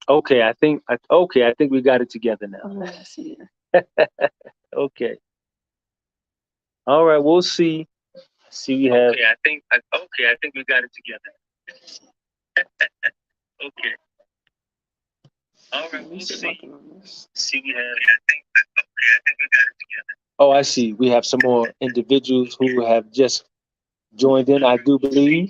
Okay, I think we got it together now. Oh, I see. Okay. All right, we'll see. See, we have. Okay, I think we got it together. Okay. All right, Let me we'll see see. working on this. See, we have. Okay, I think we got it together. Oh, I see. We have some more individuals who have just joined in, I do believe.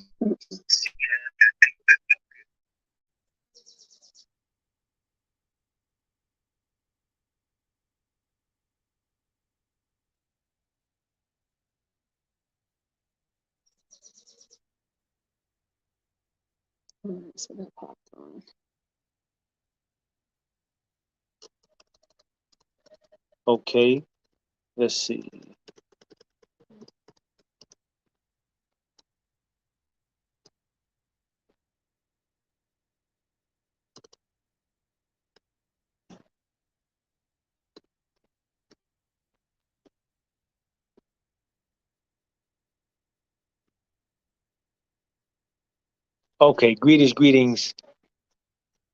Alright, so that popped on. Okay, let's see. Okay, greetings,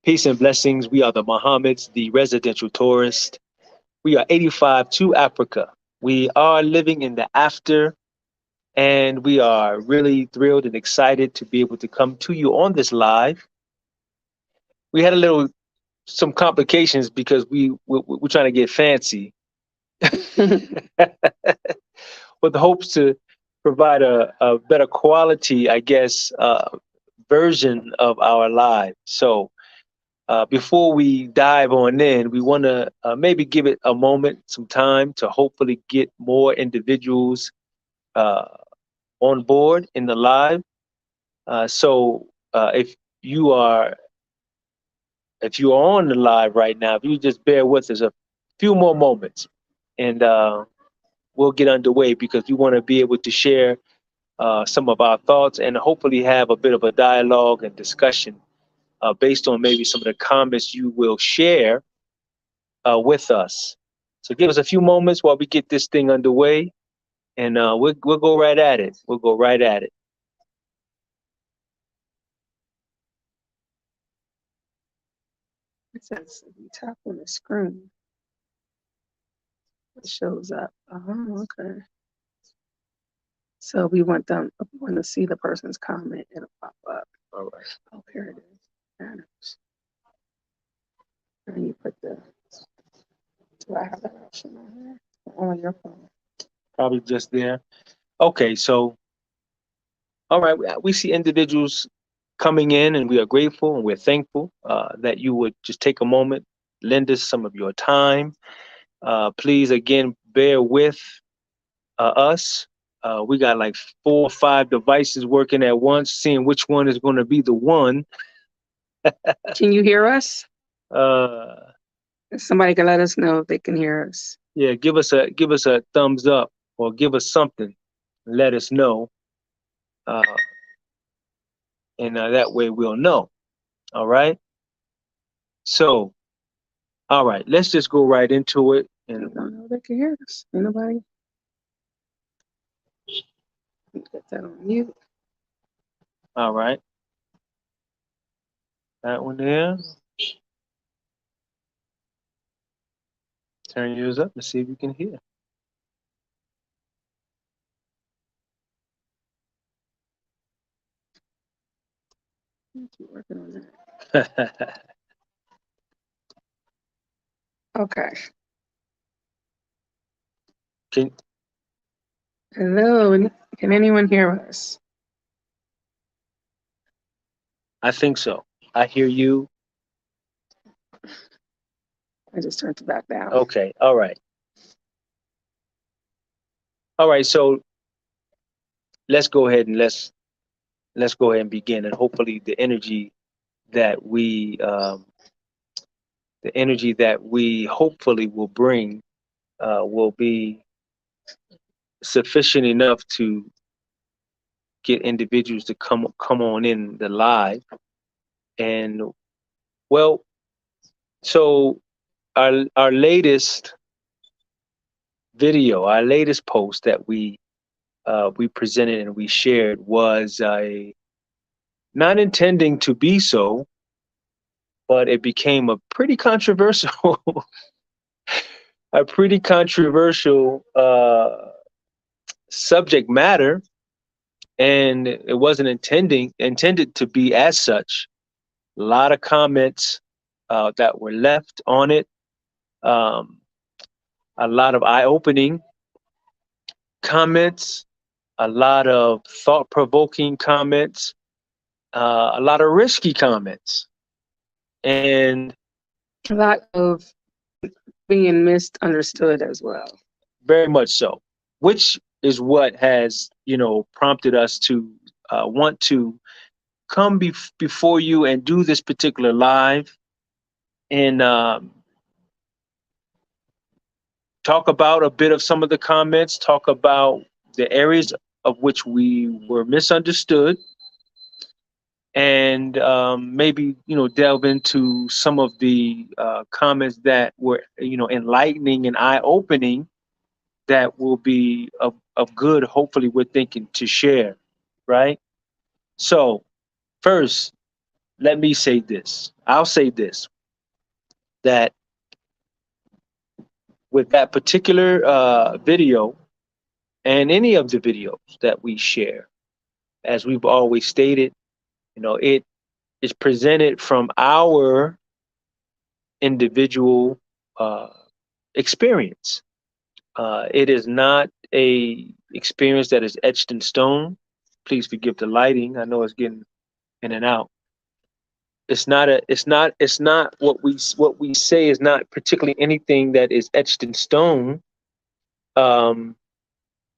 peace and blessings. We are the Mohammeds, the residential tourist. We are 85 to Africa. We are living in the after, and we are really thrilled and excited to be able to come to you on this live. We had a little some complications because we're trying to get fancy with the hopes to provide a better quality, I guess, version of our live. So before we dive on in, we want to maybe give it a moment, some time to hopefully get more individuals uh, on board in the live. So if you are if you are on the live right now, if you just bear with us a few more moments, and we'll get underway because we want to be able to share some of our thoughts and hopefully have a bit of a dialogue and discussion based on maybe some of the comments you will share with us. So give us a few moments while we get this thing underway, and we'll go right at it. We'll go right at it. It says if you tap on the screen, it shows up. Oh, okay. So we want to see the person's comment, it'll pop up. All right. Oh, here it is. Banners. And you put the, do I have that option on here? On your phone. Probably just there. Okay, so all right, we see individuals coming in, and we are grateful and we're thankful that you would just take a moment, lend us some of your time. Please, again, bear with us. We got like 4 or 5 devices working at once, seeing which one is going to be the one. Can you hear us? Uh, If somebody can let us know if they can hear us. yeah, give us a thumbs up or give us something. Let us know, uh, and that way we'll know. All right. So, all right, let's just go right into it. I And don't know if they can hear us. Anybody? Get that on mute. all right, that one there. Turn yours up and see if you can hear. Keep working on that. Okay. can Hello. Can anyone hear us? I think so. I hear you. I just turned it back down. Okay. All right. All right. So let's go ahead and let's go ahead and begin. And hopefully, that we the energy that we hopefully will bring will be sufficient enough to get individuals to come on in the live. And well, so our latest video, our latest post that we presented and we shared was a not intending to be so, but it became a pretty controversial, a pretty controversial subject matter, and it wasn't intended to be as such. A lot of comments that were left on it, um, a lot of eye-opening comments, a lot of thought-provoking comments, a lot of risky comments, and A lot of being misunderstood as well. very much so, which is what has, prompted us to want to come before you and do this particular live and talk about a bit of some of the comments, talk about the areas of which we were misunderstood, and maybe delve into some of the comments that were enlightening and eye-opening that will be of good, hopefully we're thinking to share, right? So first, let me say this. I'll say this, that with that particular video and any of the videos that we share, as we've always stated, it is presented from our individual uh, experience. It is not a experience that is etched in stone. Please forgive the lighting. I know it's getting in and out. It's not what we say is not particularly anything that is etched in stone. Um,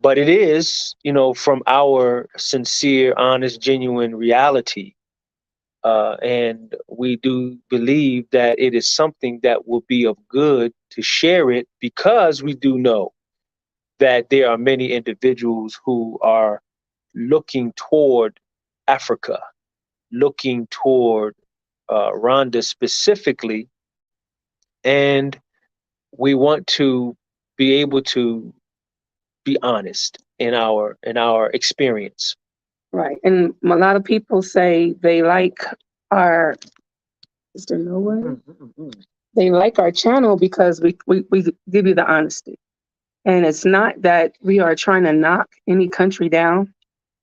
but it is, from our sincere, honest, genuine reality. And we do believe that it is something that will be of good to share it, because we do know that there are many individuals who are looking toward Africa, looking toward Rwanda specifically, and we want to be able to be honest in our experience. Right. And a lot of people say they like our, is there no way? They like our channel because we give you the honesty. And it's not that we are trying to knock any country down.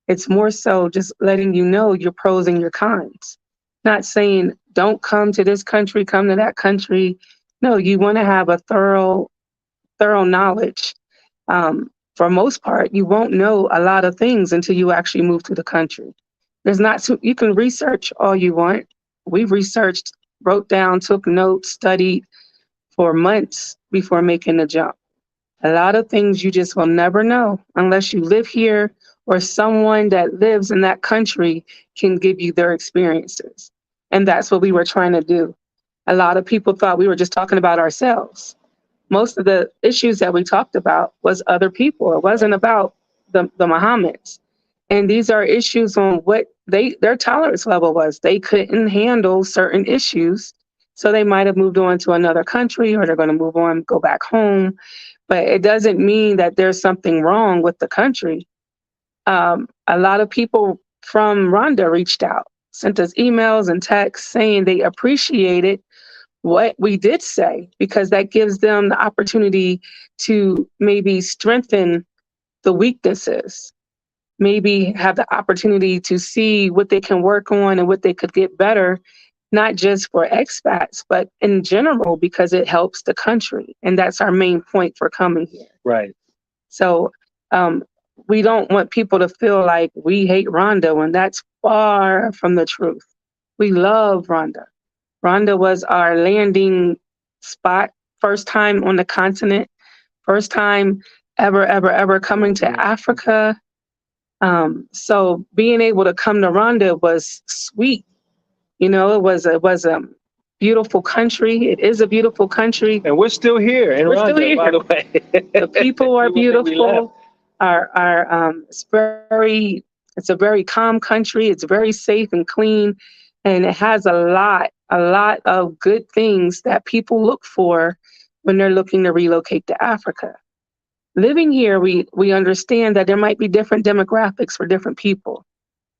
It's more so just letting you know your pros and your cons. Not saying don't come to this country, come to that country. No, you want to have a thorough knowledge. For most part, you won't know a lot of things until you actually move to the country. There's not you can research all you want. We've researched, wrote down, took notes, studied for months before making the jump. A lot of things you just will never know unless you live here, or someone that lives in that country can give you their experiences. And that's what we were trying to do. A lot of people thought we were just talking about ourselves. Most of the issues that we talked about was other people. It wasn't about the Mohammeds. And these are issues on what their tolerance level was. They couldn't handle certain issues. So they might have moved on to another country, or they're going to move on, go back home. But it doesn't mean that there's something wrong with the country. A lot of people from Rwanda reached out, sent us emails and texts saying they appreciated what we did say, because that gives them the opportunity to maybe strengthen the weaknesses, maybe have the opportunity to see what they can work on and what they could get better, not just for expats, but in general, because it helps the country. And that's our main point for coming here. Right. So we don't want people to feel like we hate Rwanda, when that's far from the truth. We love Rwanda. Rwanda was our landing spot, first time on the continent, first time ever coming to Africa. So being able to come to Rwanda was sweet. It was a beautiful country. It is a beautiful country. And we're still here in Rwanda, by the way. The people are beautiful. It's a very calm country. It's very safe and clean, and it has a lot of good things that people look for when they're looking to relocate to Africa. Living here, we understand that there might be different demographics for different people.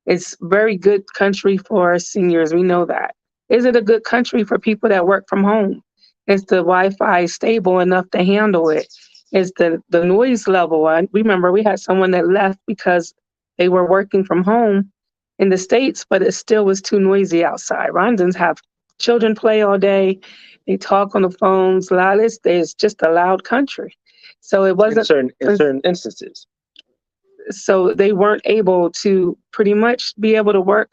It's very good country for seniors. We know that. Is it a good country for people that work from home? Is the Wi-Fi stable enough to handle it? Is the noise level? I remember we had someone that left because they were working from home in the States, but it still was too noisy outside. Rwandans have children play all day. They talk on the phones. It's just a loud country. So it wasn't in certain instances. so they weren't able to pretty much be able to work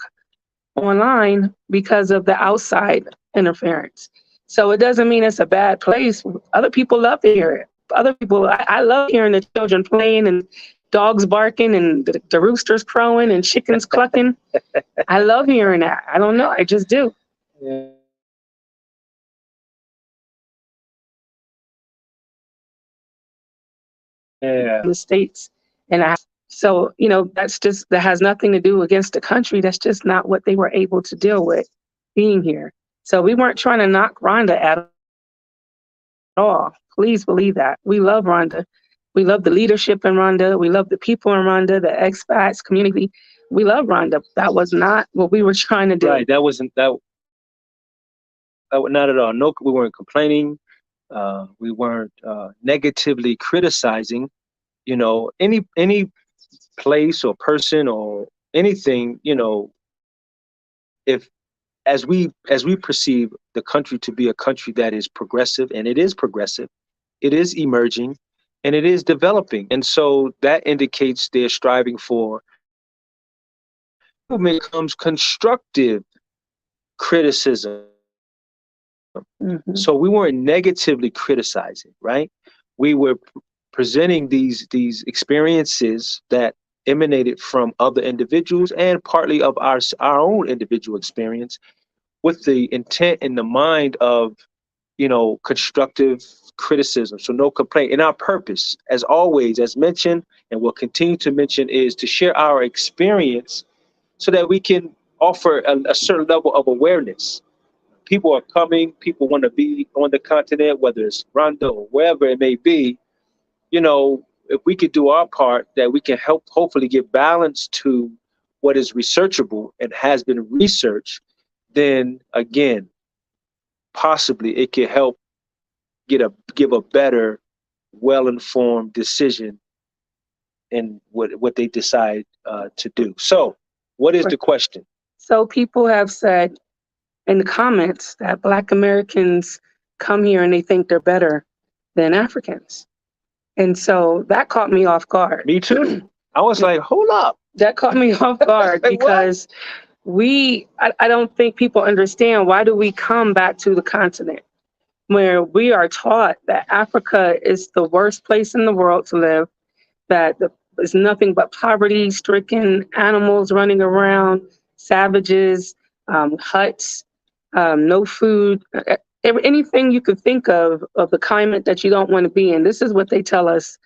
online because of the outside interference. So it doesn't mean it's a bad place. Other people love to hear it. Other people, I love hearing the children playing and dogs barking and the roosters crowing and chickens clucking. I love hearing that. I don't know. I just do. Yeah. The States. So, that has nothing to do against the country. That's just not what they were able to deal with being here. So we weren't trying to knock Rwanda at all. Please believe that. We love Rwanda. We love the leadership in Rwanda. We love the people in Rwanda, the expats, community. We love Rwanda. That was not what we were trying to do. Right. That wasn't that. Not at all. No, we weren't complaining. We weren't negatively criticizing. Any place or person or anything. If as we perceive the country to be a country that is progressive, and it is progressive, it is emerging, and it is developing, and so that indicates they're striving for movement comes constructive criticism. Mhm. So we weren't negatively criticizing, right? We were presenting these experiences that emanated from other individuals and partly of our own individual experience, with the intent in the mind of constructive criticism. So no complaint. And our purpose, as always, as mentioned, and we'll continue to mention, is to share our experience so that we can offer a certain level of awareness. People are coming, people want to be on the continent, whether it's Rwanda or wherever it may be. If we could do our part, that we can help hopefully give balance to what is researchable and has been researched, then again, possibly it could help give a better, well-informed decision in what they decide to do. So, what is the question? So people have said in the comments that Black Americans come here and they think they're better than Africans. And so that caught me off guard. Me too. I was like, hold up. That caught me off guard because I don't think people understand, why do we come back to the continent where we are taught that Africa is the worst place in the world to live, that there's nothing but poverty-stricken animals running around, savages, huts, no food, anything you could think of the climate that you don't want to be in. This is what they tell us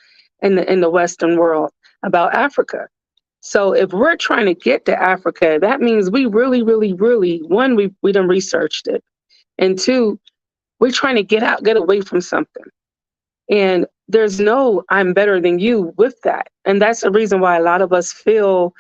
in the Western world about Africa. So if we're trying to get to Africa, that means we really, really, really, one, we done researched it, and two, we're trying to get away from something. And there's no I'm better than you with that. And that's the reason why a lot of us feel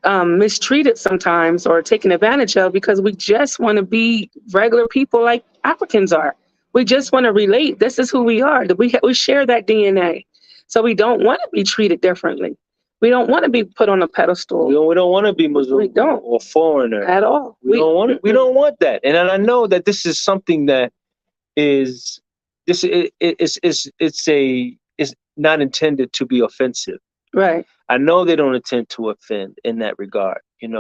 mistreated sometimes or taken advantage of, because we just want to be regular people like Africans are. We just want to relate. This is who we are. We share that DNA. So we don't want to be treated differently. We don't want to be put on a pedestal. We don't want to be Muslim or foreigner at all. We don't want that. And I know that this is something that is it's not intended to be offensive. Right. I know they don't intend to offend in that regard, and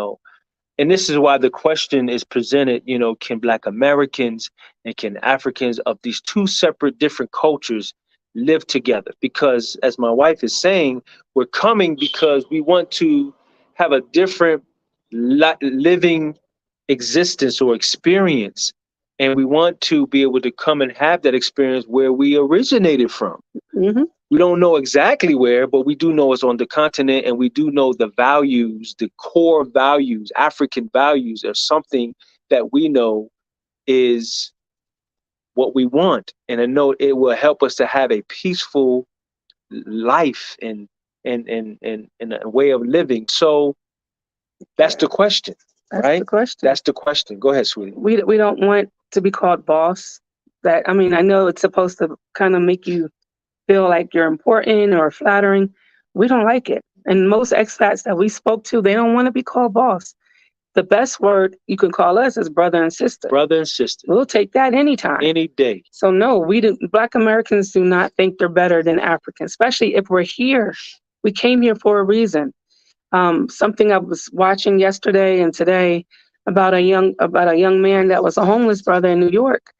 this is why the question is presented, can Black Americans and can Africans of these two separate different cultures live together? Because as my wife is saying, we're coming because we want to have a different living existence or experience. And we want to be able to come and have that experience where we originated from. Mm-hmm. We don't know exactly where, but we do know it's on the continent, and we do know the values, the core values, African values are something that we know is what we want. And I know it will help us to have a peaceful life and a way of living. So that's the question. That's the question. That's the question. Go ahead, sweetie. We don't want to be called boss. I know it's supposed to kind of make you feel like you're important or flattering. We don't like it. And most expats that we spoke to, they don't want to be called boss. The best word you can call us is brother and sister. Brother and sister. We'll take that anytime. Any day. So no, Black Americans do not think they're better than Africans, especially if we're here. We came here for a reason. Something I was watching yesterday and today about a young man that was a homeless brother in New York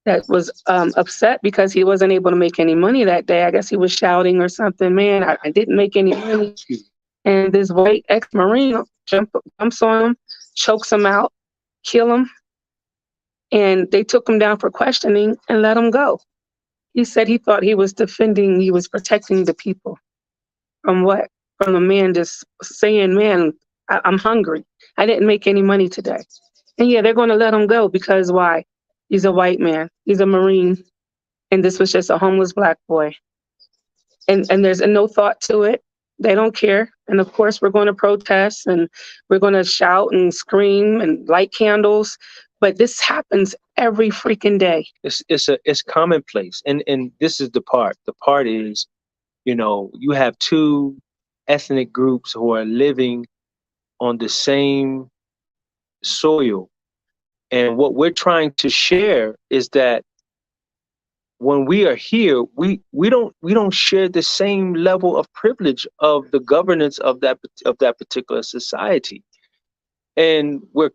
that was upset because he wasn't able to make any money that day. I guess he was shouting or something. Man, I didn't make any money. And this white ex-Marine jumps on him, chokes him out, kill him. And they took him down for questioning and let him go. He said he thought he was protecting the people. From what? From a man just saying, man, I'm hungry. I didn't make any money today. And yeah, they're going to let him go because why? He's a white man. He's a Marine. And this was just a homeless Black boy. And there's no thought to it. They don't care. And of course, we're going to protest and we're going to shout and scream and light candles. But this happens every freaking day. It's commonplace. And this is the part. The part is, you have two ethnic groups who are living on the same soil. And what we're trying to share is that when we are here, we don't share the same level of privilege of the governance of that particular society. And we're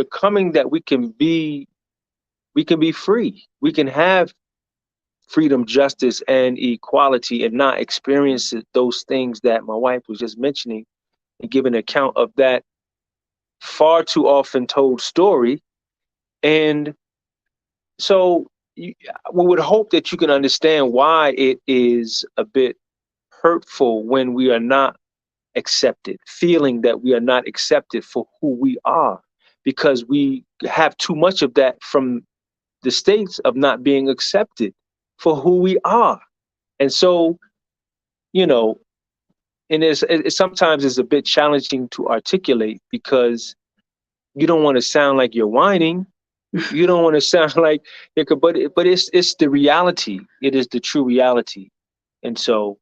coming that we can be free. We can have freedom, justice, and equality, and not experience those things that my wife was just mentioning, and give an account of that far too often told story. And so we would hope that you can understand why it is a bit hurtful when we are not accepted, feeling that we are not accepted for who we are, because we have too much of that from the States of not being accepted for who we are. And so, and it sometimes is a bit challenging to articulate because you don't want to sound like you're whining. You don't want to sound like but it's the reality. It is the true reality. And so,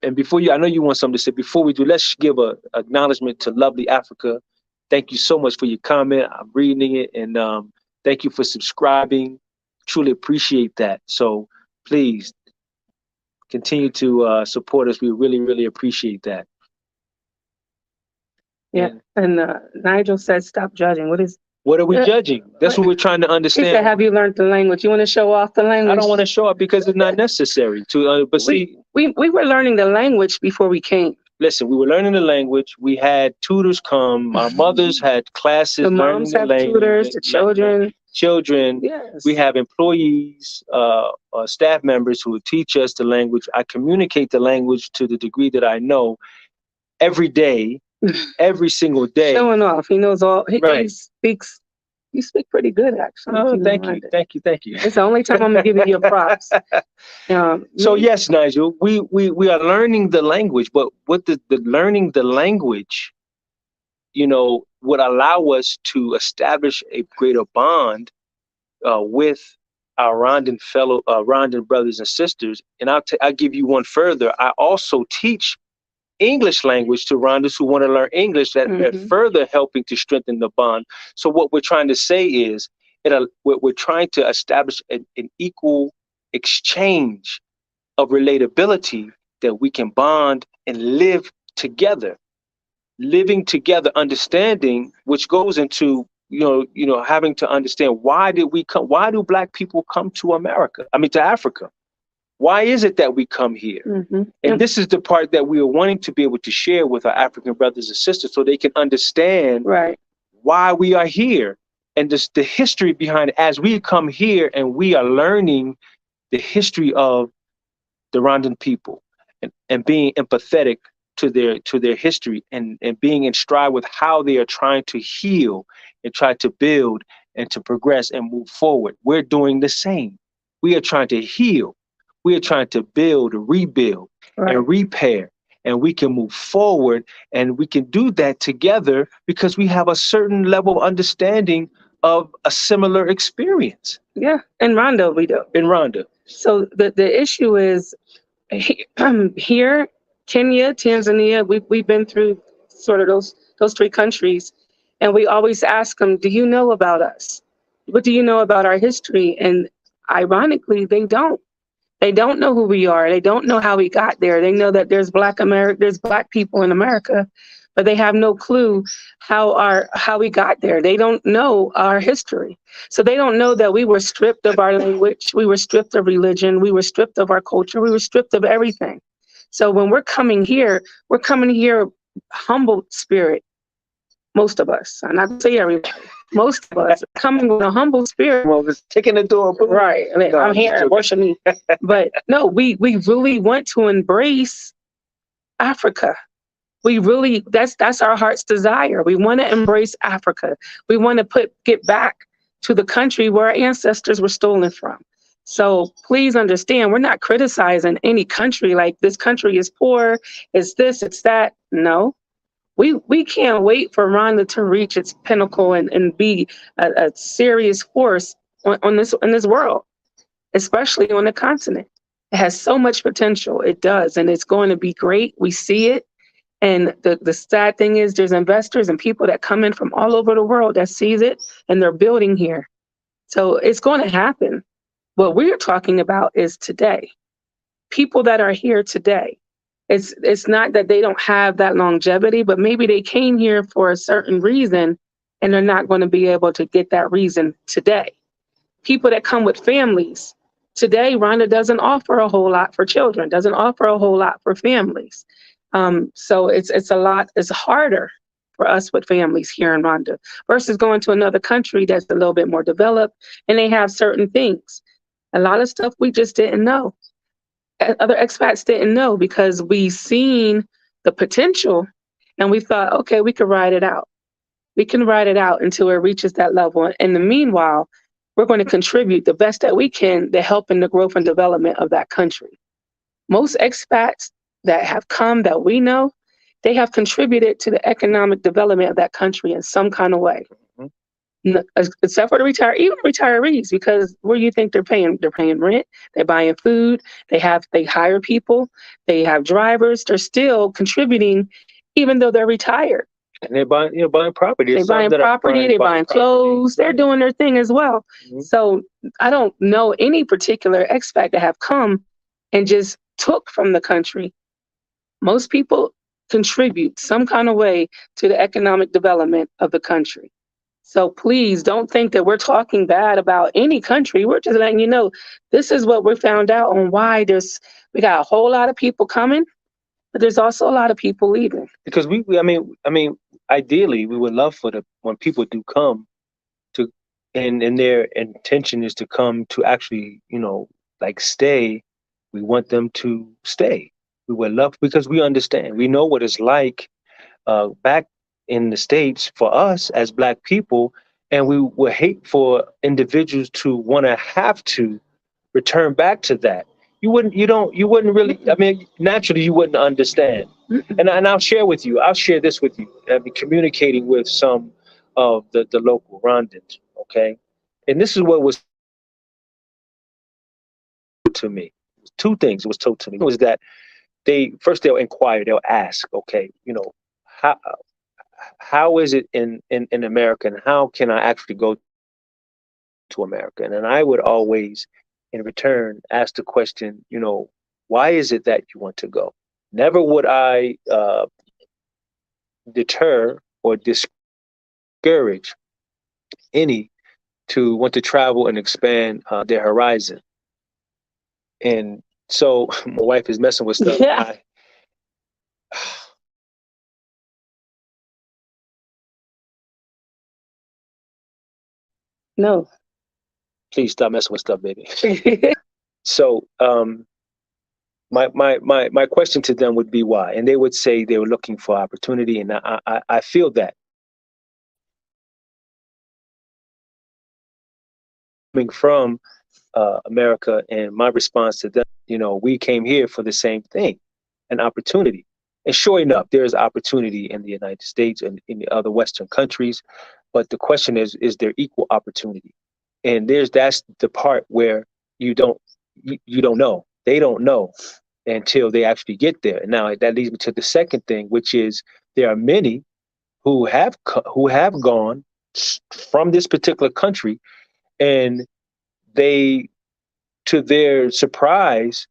and I know you want something to say. Before we do, let's give a acknowledgement to lovely Africa. Thank you so much for your comment. I'm reading it, and thank you for subscribing. Truly appreciate that. So please continue to support us. We really, really appreciate that. Yeah. And Nigel says, stop judging. What are we judging? That's what we're trying to understand. He said, have you learned the language? You want to show off the language? I don't want to show off because it's not necessary to. But we were learning the language before we came. Listen, we were learning the language. We had tutors come. Our mothers had classes. The moms have tutors. The children. Yes. We have employees, staff members who teach us the language. I communicate the language to the degree that I know every day. Every single day. Showing off. He knows all. He speaks. You speak pretty good, actually. Oh, thank you. It's the only time I'm giving you props. So yes, Nigel, we are learning the language, but what the learning the language, would allow us to establish a greater bond with our Rwandan brothers and sisters. And I'll give you one further. I also teach English language to Rwandans who want to learn English, that further helping to strengthen the bond. So what we're trying to say is, we're trying to establish an equal exchange of relatability that we can bond and live together, living together, understanding, which goes into having to understand why do Black people come to Africa? Why is it that we come here? Mm-hmm. And this is the part that we are wanting to be able to share with our African brothers and sisters so they can understand why we are here and the history behind it as we come here and we are learning the history of the Rwandan people and being empathetic to their history and being in stride with how they are trying to heal and try to build and to progress and move forward. We're doing the same. We are trying to heal. We are trying to build, rebuild, and repair, and we can move forward, and we can do that together because we have a certain level of understanding of a similar experience. Yeah, in Rwanda we do. In Rwanda. So the issue is here, Kenya, Tanzania, we've been through sort of those three countries, and we always ask them, "Do you know about us? What do you know about our history?" And ironically, they don't. They don't know who we are. They don't know how we got there. They know that there's black people in America, but they have no clue how we got there. They don't know our history. So they don't know that we were stripped of our language, we were stripped of religion, we were stripped of our culture, we were stripped of everything. So when we're coming here humble spirit. Most of us, I'm not gonna say everybody. Most of us coming with a humble spirit. Well, it's kicking the door. Right. I mean, No, I'm here, worship me. But no, we really want to embrace Africa. We really, that's our heart's desire. We want to embrace Africa. We want to get back to the country where our ancestors were stolen from. So please understand, we're not criticizing any country like this country is poor, it's this, it's that. No, we can't wait for Rwanda to reach its pinnacle and be a serious force on this in this world, especially on the continent. It has so much potential. It does, and it's going to be great. We see it. And the sad thing is there's investors and people that come in from all over the world that sees it and they're building here. So it's going to happen. What we're talking about is today. People that are here today. It's not that they don't have that longevity, but maybe they came here for a certain reason and they're not going to be able to get that reason today. People that come with families. Today, Rhonda doesn't offer a whole lot for children, doesn't offer a whole lot for families. So it's harder for us with families here in Rwanda versus going to another country that's a little bit more developed and they have certain things. A lot of stuff we just didn't know. Other expats didn't know because we seen the potential and we thought, okay, we could ride it out. We can ride it out until it reaches that level. In the meanwhile, we're going to contribute the best that we can to help in the growth and development of that country. Most expats that have come that we know, they have contributed to the economic development of that country in some kind of way. Except for even retirees, because where do you think they're paying? They're paying rent, they're buying food, they hire people, they have drivers, they're still contributing even though they're retired. And they're buying property. They're buying property, they're buying clothes, they're doing their thing as well. Mm-hmm. So I don't know any particular expat that have come and just took from the country. Most people contribute some kind of way to the economic development of the country. So please don't think that we're talking bad about any country. We're just letting you know, this is what we found out on why we got a whole lot of people coming, but there's also a lot of people leaving. Because I mean, ideally, we would love when people do come to, and their intention is to come to actually, like stay. We want them to stay. We would love, because we understand, we know what it's like back in the States for us as Black people, and we would hate for individuals to want to have to return back to that. You wouldn't really, I mean, naturally you wouldn't understand. And I'll share this with you. I've been communicating with some of the local Rwandans, okay? And this is what was told to me. Two things was told to me. Was that they'll inquire, they'll ask, okay, how is it in America, and how can I actually go to America? And then I would always, in return, ask the question, why is it that you want to go? Never would I deter or discourage any to want to travel and expand their horizon. And so my wife is messing with stuff. Yeah. No. Please stop messing with stuff, baby. So my question to them would be why, and they would say they were looking for opportunity, and I feel that coming from America, and my response to them, we came here for the same thing, an opportunity. And sure enough, there is opportunity in the United States and in the other Western countries. But the question is there equal opportunity? And that's the part where you don't you don't know. They don't know until they actually get there. Now that leads me to the second thing, which is there are many who have gone from this particular country, and they, to their surprise,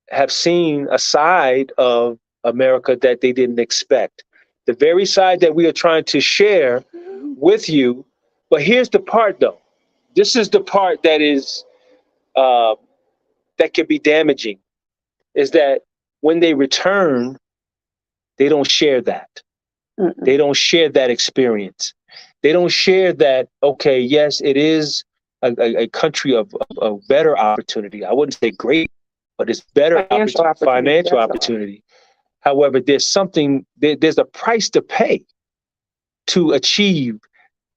have seen a side of America that they didn't expect. The very side that we are trying to share with you. But here's the part, though. This is the part that is uh, that can be damaging. Is that when they return, they don't share that. Mm-mm. They don't share that experience. They don't share that. Okay, yes, it is a country of better opportunity. I wouldn't say great, but it's better financial opportunity. However, there's a price to pay to achieve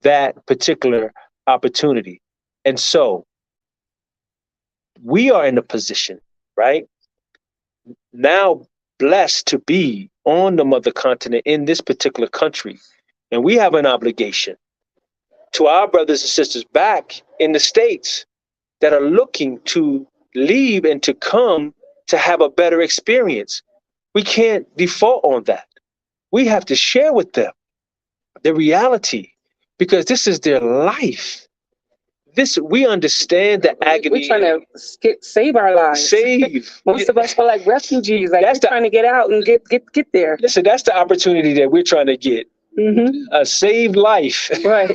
that particular opportunity. And so we are in a position, right, now blessed to be on the mother continent in this particular country. And we have an obligation to our brothers and sisters back in the States that are looking to leave and to come to have a better experience. We can't default on that. We have to share with them the reality, because this is their life. We understand the agony. We're trying to save our lives. Most of us feel like refugees. Like we're trying to get out and get there. Listen, that's the opportunity that we're trying to get. Mm-hmm. A saved life. Right.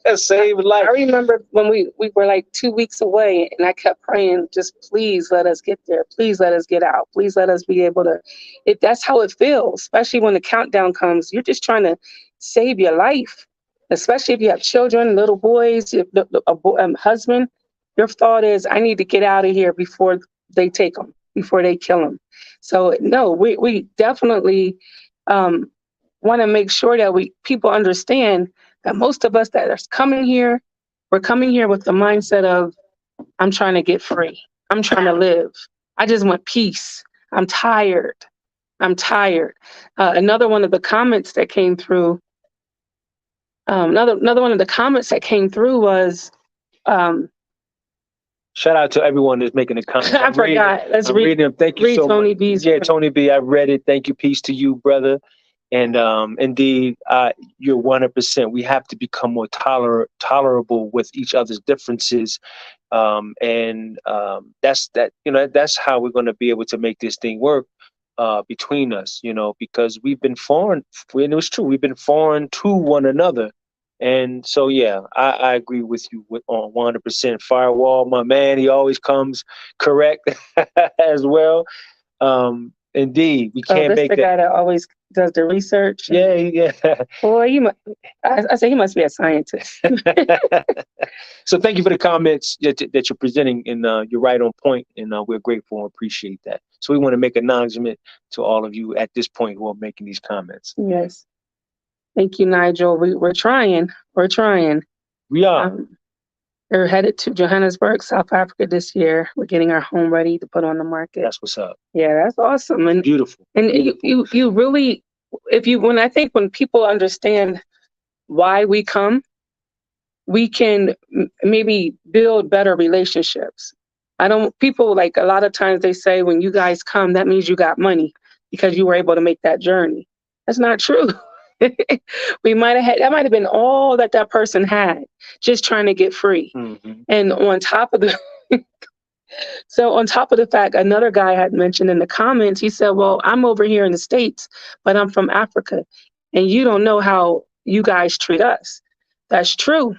A saved life. I remember when we were like 2 weeks away, and I kept praying, just please let us get there. Please let us get out. Please let us be able to. That's how it feels, especially when the countdown comes. You're just trying to save your life, especially if you have children, little boys, a husband. Your thought is, I need to get out of here before they take them, before they kill them. So no, we definitely want to make sure that people understand that most of us that are coming here, we're coming here with the mindset of, I'm trying to get free. I'm trying to live. I just want peace. I'm tired. Another one of the comments that came through. Another one of the comments that came through was. Shout out to everyone that's making a comment. I forgot. Let's read. Reading them. Thank you so Tony much. B's. Yeah, Tony B. I read it. Thank you. Peace to you, brother. And indeed, you're 100%. We have to become more tolerable with each other's differences, and that's that. That's how we're going to be able to make this thing work between us. Because we've been foreign. And it was true. We've been foreign to one another. And so, yeah, I agree with you on 100%. Firewall, my man, he always comes correct as well. Indeed, we can't make that. The guy that always does the research. Yeah. Boy, I say he must be a scientist. So thank you for the comments that you're presenting, and you're right on point, and we're grateful and appreciate that. So we want to make acknowledgement to all of you at this point who are making these comments. Yes. Thank you, Nigel. We're trying. We are. We're headed to Johannesburg, South Africa this year. We're getting our home ready to put on the market. That's what's up. Yeah, that's awesome. And beautiful. And you really, when people understand why we come, we can maybe build better relationships. People, like, a lot of times they say, when you guys come, that means you got money because you were able to make that journey. That's not true. That might have been all that person had, just trying to get free. Mm-hmm. And on top of the fact, another guy had mentioned in the comments, he said, well, I'm over here in the States, but I'm from Africa, and you don't know how you guys treat us. That's true.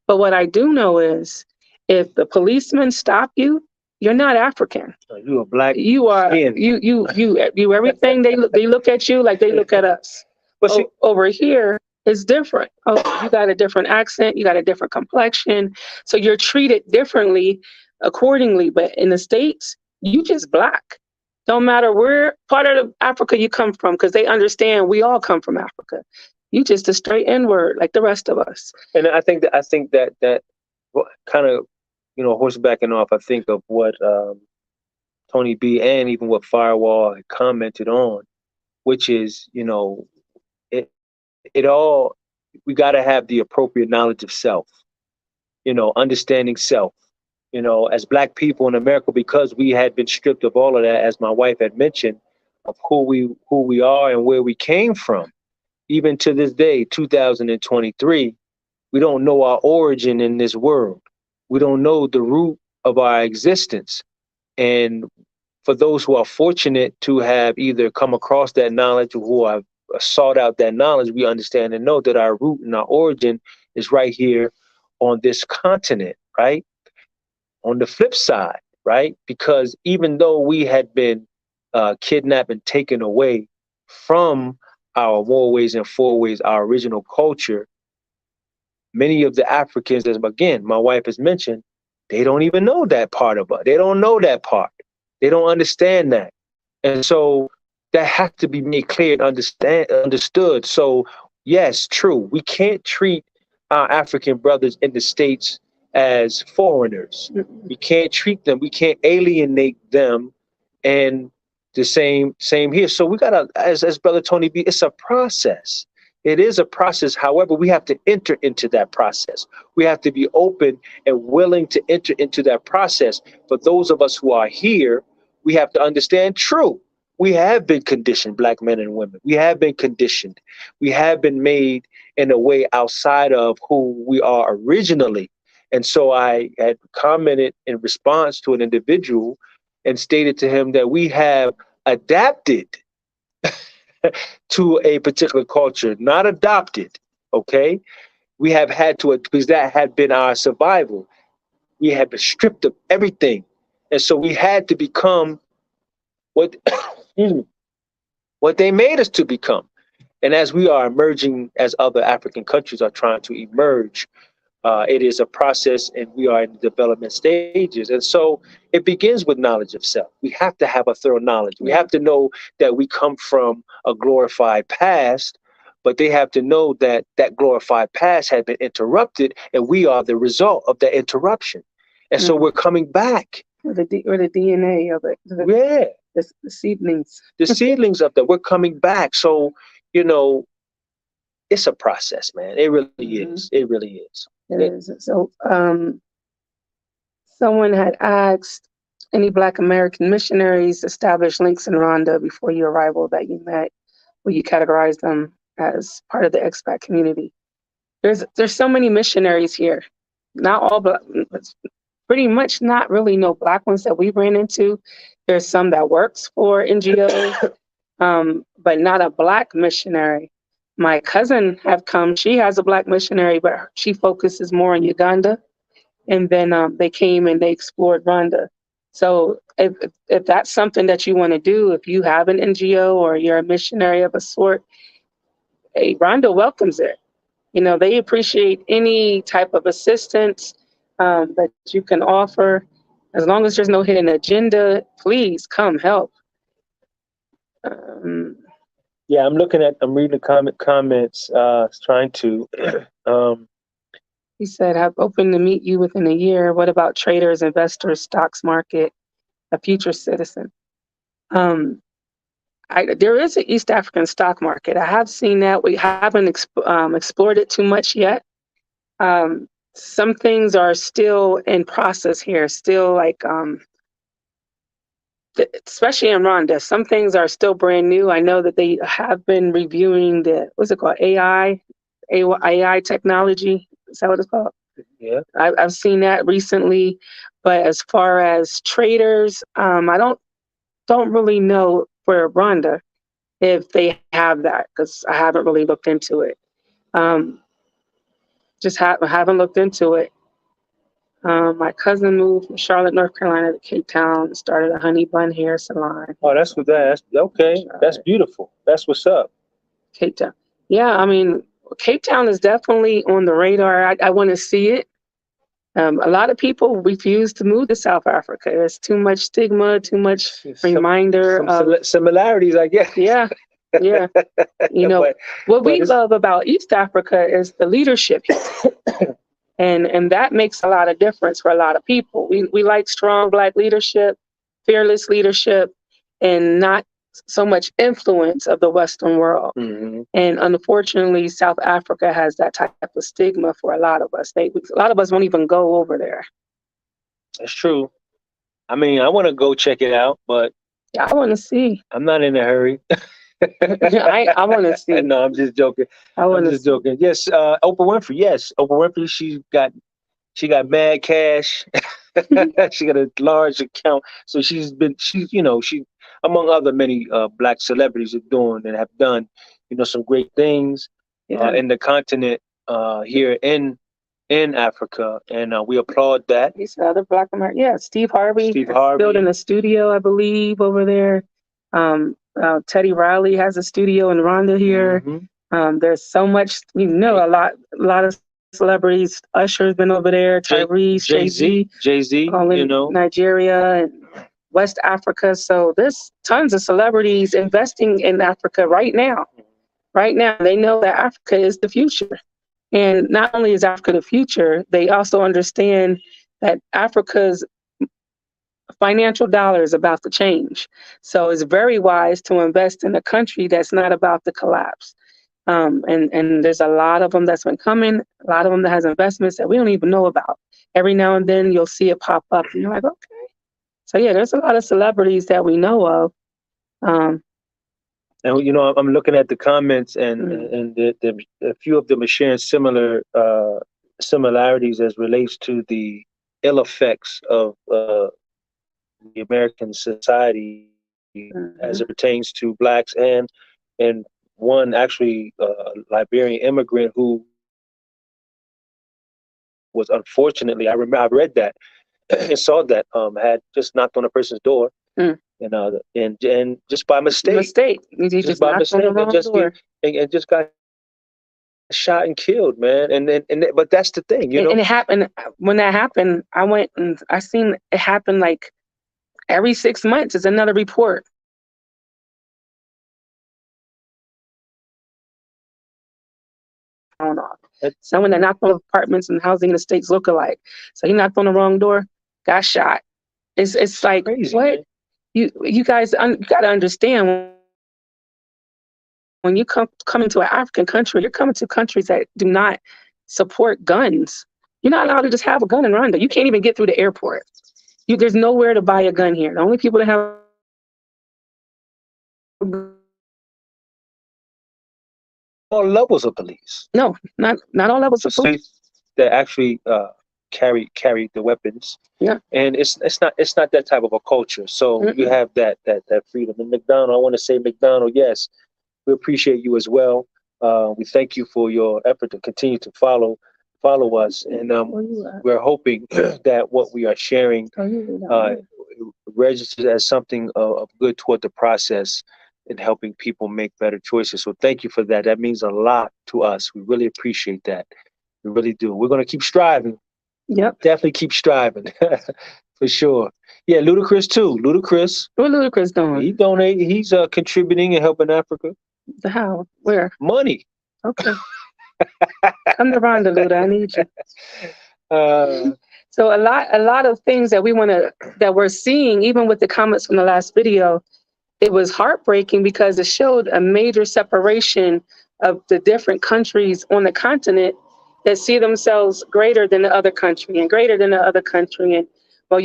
But what I do know is, if the policemen stop you, you're not African. You are black. You are you everything. They look at you like they look at us. But over here, it's different. Oh, you got a different accent. You got a different complexion. So you're treated differently accordingly. But in the States, you just black. Don't matter where part of Africa you come from, because they understand we all come from Africa. You just a straight N-word like the rest of us. And I think that kind of, horsebacking off, I think of what Tony B and even what Firewall had commented on. which is, it all, we got to have the appropriate knowledge of self, understanding self. As Black people in America, because we had been stripped of all of that, as my wife had mentioned, of who we are and where we came from. Even to this day, 2023, we don't know our origin in this world. We don't know the root of our existence. And for those who are fortunate to have either come across that knowledge or who have sought out that knowledge, we understand and know that our root and our origin is right here on this continent, right? On the flip side, right? Because even though we had been kidnapped and taken away from our more ways and four ways, our original culture, many of the Africans, as again, my wife has mentioned, they don't even know that part of us. They don't know that part. They don't understand that. And so that has to be made clear and understood. So yes, true. We can't treat our African brothers in the States as foreigners. We can't treat them, we can't alienate them. And the same here. So we gotta, as Brother Tony B, it's a process. It is a process. However, we have to enter into that process. We have to be open and willing to enter into that process. For those of us who are here, we have to understand, true, we have been conditioned, Black men and women. We have been conditioned. We have been made in a way outside of who we are originally. And so I had commented in response to an individual and stated to him that we have adapted to a particular culture, not adopted. Okay. We have had to, because that had been our survival. We had been stripped of everything. And so we had to become what, excuse me, what they made us to become. And as we are emerging, as other African countries are trying to emerge, it is a process and we are in the development stages. And so it begins with knowledge of self. We have to have a thorough knowledge. We have to know that we come from a glorified past, but they have to know that that glorified past had been interrupted and we are the result of that interruption. And so we're coming back. Or the DNA of it. Yeah. The seedlings. The seedlings of that. We're coming back. So, it's a process, man. It really is. It really is. It is. So someone had asked, any Black American missionaries established links in Rwanda before your arrival that you met? Will you categorize them as part of the expat community? There's so many missionaries here. Not all, but pretty much not really no Black ones that we ran into. There's some that works for NGOs, but not a Black missionary. My cousin have come. She has a Black missionary, but she focuses more on Uganda. And then they came and they explored Rwanda. So if that's something that you want to do, if you have an NGO or you're a missionary of a sort, hey, Rwanda welcomes it. They appreciate any type of assistance that you can offer. As long as there's no hidden agenda, please come help. Yeah, I'm reading the comments, trying to. He said, I'm open to meet you within a year. What about traders, investors, stocks market, a future citizen? There is an East African stock market. I have seen that. We haven't explored it too much yet. Some things are still in process here, still like, especially in Rwanda, some things are still brand new. I know that they have been reviewing what's it called, AI technology. Is that what it's called? Yeah. I've seen that recently. But as far as traders, I don't really know for Rwanda if they have that, because I haven't really looked into it. Just haven't looked into it. My cousin moved from Charlotte, North Carolina to Cape Town and started a honey bun hair salon. Oh, that's okay. That's beautiful. That's what's up. Cape Town. Yeah, I mean, Cape Town is definitely on the radar. I want to see it. A lot of people refuse to move to South Africa. There's too much stigma, too much reminder of similarities, I guess. Yeah. What we love about East Africa is the leadership. And that makes a lot of difference for a lot of people. We like strong Black leadership, fearless leadership, and not so much influence of the Western world. Hmm. And unfortunately, South Africa has that type of stigma for a lot of us. A lot of us won't even go over there. That's true. I mean, I want to go check it out, but Yeah, I want to see. I'm not in a hurry. I want to see. No, I'm just joking. I I'm want to just see. joking. Yes, Oprah Winfrey. Yes, Oprah Winfrey. She got mad cash. She got a large account. So she's among other many black celebrities are doing and have done, some great things Yeah, in the continent here in Africa, and we applaud that. these other Black Americans. Yeah, Steve Harvey Steve is building Harvey. a studio, I believe, over there. Teddy Riley has a studio in Rwanda here. Hmm. There's so much, a lot of celebrities. Usher's been over there. Tyrese, Jay Jay-Z, Z, Jay Z. all in Nigeria and West Africa. So there's tons of celebrities investing in Africa right now. Right now, they know that Africa is the future. And not only is Africa the future, they also understand that Africa's financial dollar is about to change. So it's very wise to invest in a country that's not about to collapse. And there's a lot of them that's been coming, a lot of them that has investments that we don't even know about. Every now and then you'll see it pop up and you're like, okay. So yeah, there's a lot of celebrities that we know of. Um, And I'm looking at the comments, and mm, a few of them are sharing similar similarities as relates to the ill effects of the American society as mhm. it pertains to blacks, and one actually Liberian immigrant who was unfortunately, I read that and saw that, had just knocked on a person's door, Mm. and just by mistake, Mistake. You just knocked on the and wrong door. and just got shot and killed, man. But that's the thing, And it happened when that happened. I went and I seen it happen like every 6 months. Is another report. Going off. That's Someone that knocked on apartments and housing estates look alike. So he knocked on the wrong door, got shot. It's like crazy, what man. you guys you got to understand when you come into an African country, you're coming to countries that do not support guns. You're not allowed to just have a gun in Rwanda. You can't even get through the airport. There's nowhere to buy a gun here. The only people that have All levels of police. no, not all levels So of police. that actually carry the weapons, Yeah. and it's not that type of a culture. So you Mm-mm. have that freedom. And McDonald, I want to say, McDonald, yes, we appreciate you as well. We thank you for your effort to continue to follow us, and Where you at? we're hoping that what we are sharing Oh, you down uh, there. registers as something of good toward the process in helping people make better choices. So thank you for that. That means a lot to us. We really appreciate that. We really do. We're going to keep striving. Yep. Definitely keep striving for sure. Yeah, Ludacris too. Ludacris, What Ludacris doing? he donate. He's contributing and helping Africa. The how? Where? Money. Okay. Come to Rhonda, Luda. I need you. Uh, So a lot of things that we're seeing, even with the comments from the last video, it was heartbreaking because it showed a major separation of the different countries on the continent that see themselves greater than the other country and greater than the other country. And well,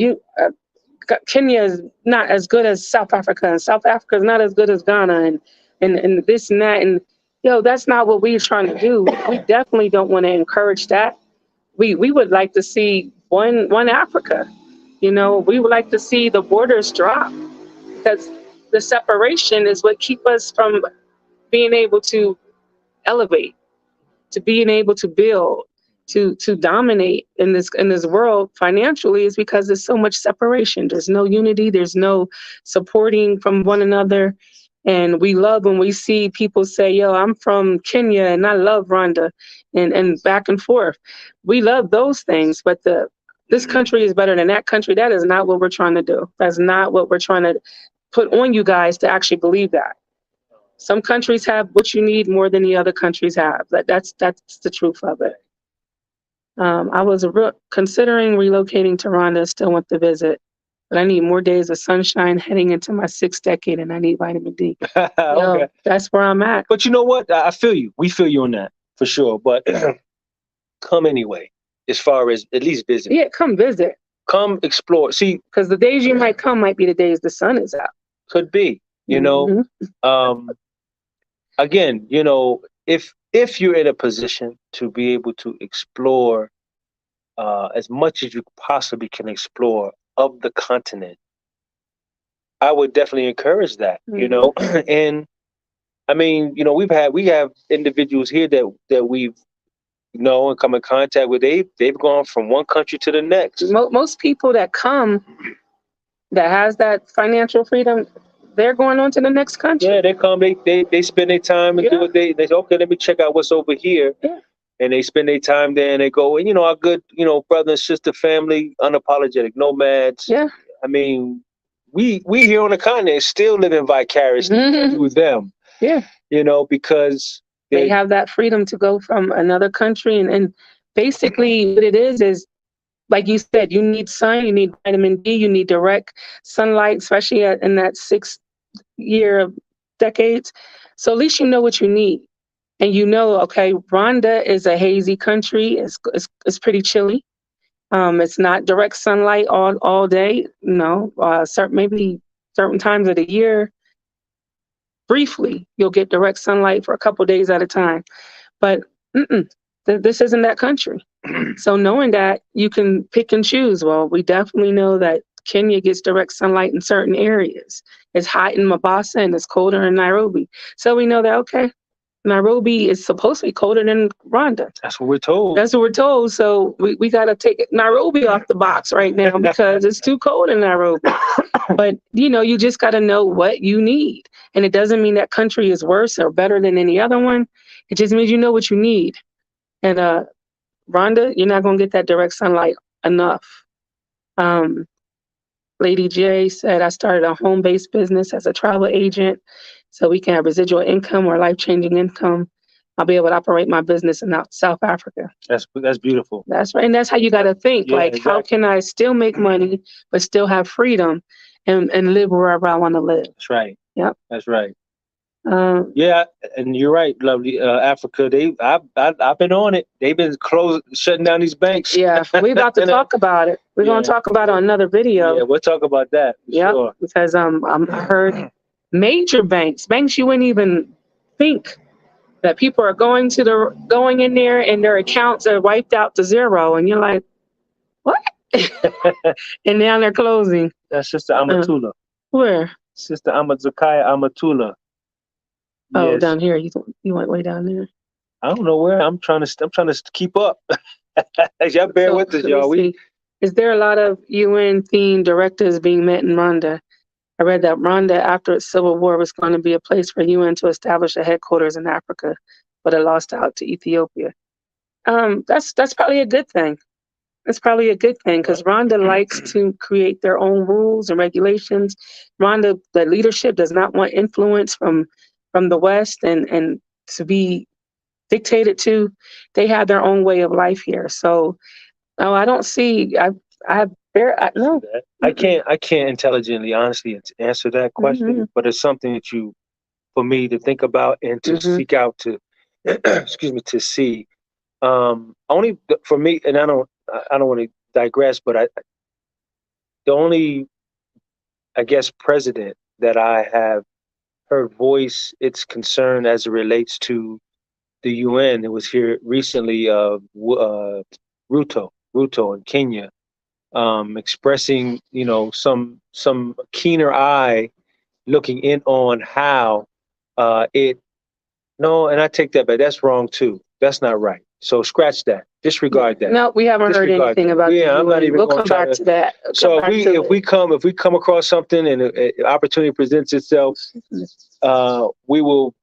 Kenya is not as good as South Africa, and South Africa is not as good as Ghana, and this and that. And that's not what we're trying to do. We definitely don't want to encourage that. We would like to see one Africa. We would like to see the borders drop because the separation is what keep us from being able to elevate, to being able to build, to dominate in this world financially is because there's so much separation. There's no unity, there's no supporting from one another. And we love when we see people say, yo, I'm from Kenya and I love Rwanda and back and forth. We love those things, but this country is better than that country. That is not what we're trying to do. That's not what we're trying to put on you guys to actually believe that. Some countries have what you need more than the other countries have. That's the truth of it. I was considering relocating to Rwanda. Still want to visit. but I need more days of sunshine heading into my sixth decade, and I need vitamin D. Okay. That's where I'm at. But you know what? I feel you. We feel you on that for sure. But come anyway, as far as at least visit. Yeah, come visit. Come explore. See, because the days you might come might be the days the sun is out. Could be. You know. Again, you know, if you're in a position to be able to explore as much as you possibly can explore of the continent, I would definitely encourage that. You know, and I mean, you know, we have individuals here that we've know and come in contact with. They've gone from one country to the next. Most people that come that has that financial freedom, they're going on to the next country. Yeah, they come. They spend their time and do what they say. Okay, let me check out what's over here. Yeah. And they spend their time there, and they go. And you know, our good, you know, brother and sister family, unapologetic nomads. Yeah. I mean, we here on the continent still living vicariously through them. Yeah. You know, because they have that freedom to go from another country, and basically what it is like you said, you need sun, you need vitamin D, you need direct sunlight, especially in that 6th year of decades. So at least you know what you need. And you know, okay, Rwanda is a hazy country. It's pretty chilly. It's not direct sunlight all day. No, maybe certain times of the year, briefly, you'll get direct sunlight for a couple of days at a time. But this isn't that country. So knowing that, you can pick and choose. Well, we definitely know that Kenya gets direct sunlight in certain areas. It's hot in Mombasa and it's colder in Nairobi. So we know that, okay, Nairobi is supposed to be colder than Rwanda. That's what we're told. That's what we're told. So we got to take Nairobi off the box right now because it's too cold in Nairobi. But, you know, you just got to know what you need. And it doesn't mean that country is worse or better than any other one. It just means you know what you need. And Rhonda, you're not going to get that direct sunlight enough. Lady J said, I started a home-based business as a travel agent so we can have residual income or life-changing income. I'll be able to operate my business in South Africa. That's beautiful. That's right. And that's how you got to think. Yeah, exactly. How can I still make money but still have freedom and live wherever I want to live? That's right. Yep. That's right. Yeah, and you're right, lovely. Africa, I've been on it. They've been shutting down these banks. Yeah, we're about to talk about it. We're going to talk about it on another video. Yeah, we'll talk about that. Yeah, sure. Because I heard major banks you wouldn't even think that people are going in there and their accounts are wiped out to zero, and you're like, what? And now they're closing. That's Sister Amatula. Where? Sister Zakaya Amatula. Oh, yes. Down here. You went way down there. I don't know where. I'm trying to keep up. Y'all bear with us, y'all. Is there a lot of UN themed directives being met in Rwanda? I read that Rwanda, after its civil war, was going to be a place for UN to establish a headquarters in Africa, but it lost out to Ethiopia. That's probably a good thing. It's probably a good thing because Rwanda likes to create their own rules and regulations. Rwanda, the leadership does not want influence from the West and to be dictated to. They have their own way of life here. So, no, I don't see. No. I can't intelligently, honestly, answer that question. But it's something that for me to think about and to seek out to, excuse me, to see. Only for me, and I don't want to digress, but the only, I guess, president that I have heard voice its concern as it relates to the UN. It was here recently, Ruto in Kenya, expressing, you know, some keener eye looking in on how no, and I take that back. That's wrong too. That's not right. So scratch that. Disregard that. No, we haven't heard anything about that. Yeah, I'm not even. We'll come back to that. So if we come across something and an opportunity presents itself, we will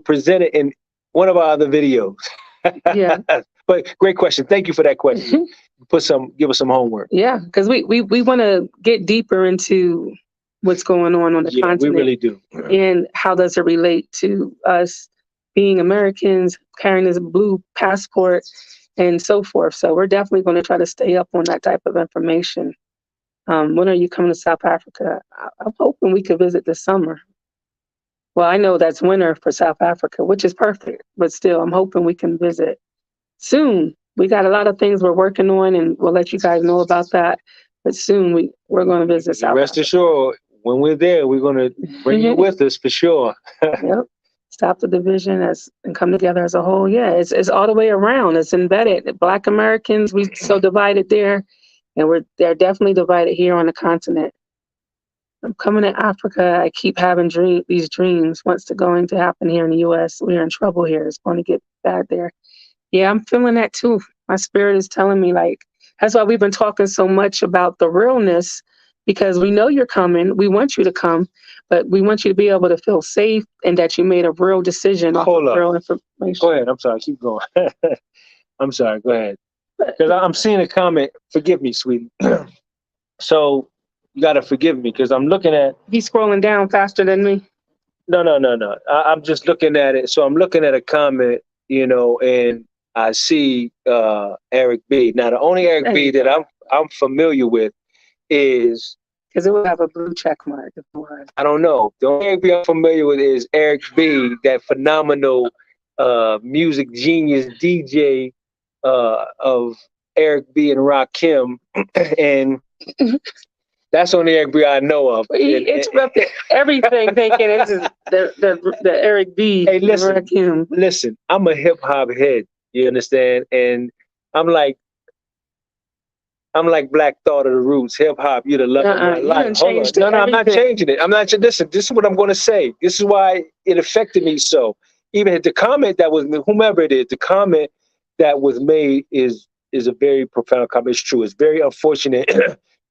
present it in one of our other videos. Yeah. But great question. Thank you for that question. Give us some homework. Yeah, because we want to get deeper into what's going on the continent. We really do. And how does it relate to us being Americans, carrying this blue passport and so forth. So we're definitely going to try to stay up on that type of information. When are you coming to South Africa? I'm hoping we could visit this summer. Well, I know that's winter for South Africa, which is perfect, but still, I'm hoping we can visit soon. We got a lot of things we're working on, and we'll let you guys know about that. But soon we're going to visit South Rest Africa. assured, when we're there, we're going to bring you with us for sure. Yep. Stop the division and come together as a whole. Yeah, it's all the way around. It's embedded. Black Americans, we so divided there, and they're definitely divided here on the continent. I'm coming to Africa. I keep having these dreams. What's going to happen here in the U.S.? We're in trouble here. It's going to get bad there. Yeah, I'm feeling that too. My spirit is telling me like, that's why we've been talking so much about the realness, because we know you're coming. We want you to come, but we want you to be able to feel safe and that you made a real decision off of real information. Go ahead. I'm sorry. Keep going. I'm sorry. Go ahead. Because I'm seeing a comment. Forgive me, sweetie. So you got to forgive me because I'm looking at. He's scrolling down faster than me. No. I'm just looking at it. So I'm looking at a comment, and I see Eric B. Now, the only Eric B. that I'm familiar with is. Because it would have a blue check mark if it was. I don't know. The only Eric B. I'm familiar with is Eric B., that phenomenal music genius DJ of Eric B. and Rakim. And that's the only Eric B. I know of. He interrupted everything thinking this is the Eric B. Hey, listen, Rakim. Listen, I'm a hip hop head. You understand? And I'm like Black Thought of the Roots, hip hop. You're the love of my life. Hold on. No, I'm not changing it. Listen, this is what I'm going to say. This is why it affected me so. Even the comment that was, whomever it is, the comment that was made is a very profound comment. It's true. It's very unfortunate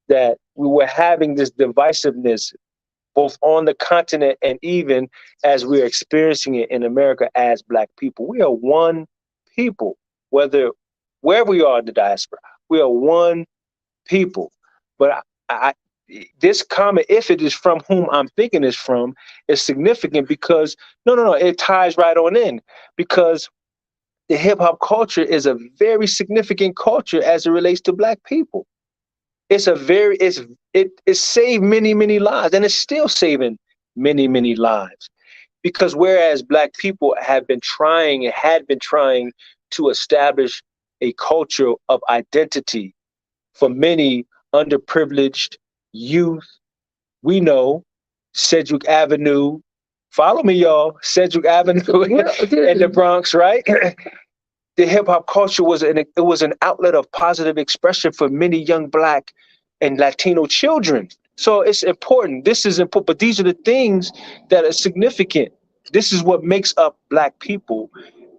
that we were having this divisiveness both on the continent and even as we're experiencing it in America as Black people. We are one people, wherever we are in the diaspora. We are one people. But this comment, if it is from whom I'm thinking it's from, is significant because, no, it ties right on in. Because the hip hop culture is a very significant culture as it relates to Black people. It saved many, many lives, and it's still saving many, many lives. Because whereas Black people had been trying to establish a culture of identity for many underprivileged youth, we know Sedgwick Avenue, follow me, y'all, Sedgwick Avenue in the Bronx, right? The hip hop culture was an outlet of positive expression for many young Black and Latino children. So it's important. This is important, but these are the things that are significant. This is what makes up Black people.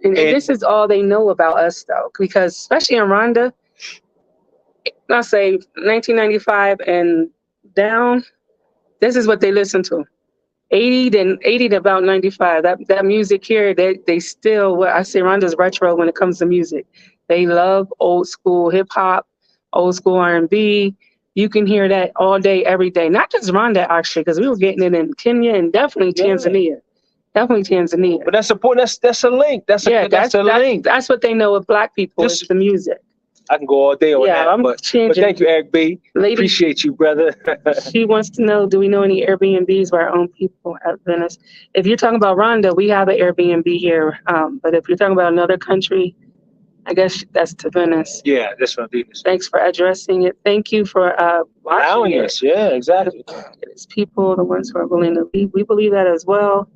And this is all they know about us, though, because especially in Rwanda, I'll say 1995 and down, this is what they listen to. 80 to about 95. That music here, they still, what I say, Rwanda's retro when it comes to music. They love old school hip hop, old school R&B. You can hear that all day, every day. Not just Rwanda, actually, because we were getting it in Kenya and definitely Tanzania. Definitely Tanzania. But that's important. That's a link. That's a link. That's what they know of Black people is the music. I can go all day on that. But thank you, Eric B. Lady, appreciate you, brother. She wants to know, do we know any Airbnbs for our own people at Venice? If you're talking about Rwanda, we have an Airbnb here. But if you're talking about another country, I guess that's to Venice. Yeah, that's what Venus. Thanks for addressing it. Thank you for allowing us. Yeah, exactly. It's people, the ones who are willing to leave. We believe that as well.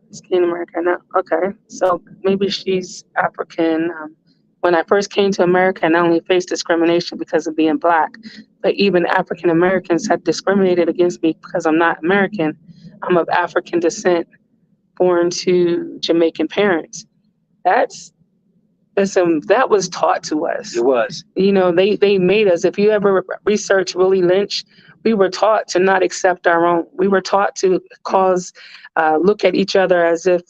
It's in America now. Okay, so maybe she's African. When I first came to America, I not only faced discrimination because of being Black, but even African Americans had discriminated against me because I'm not American. I'm of African descent, born to Jamaican parents. That was taught to us. It was. They made us. If you ever research Willie Lynch, we were taught to not accept our own. We were taught to look at each other as if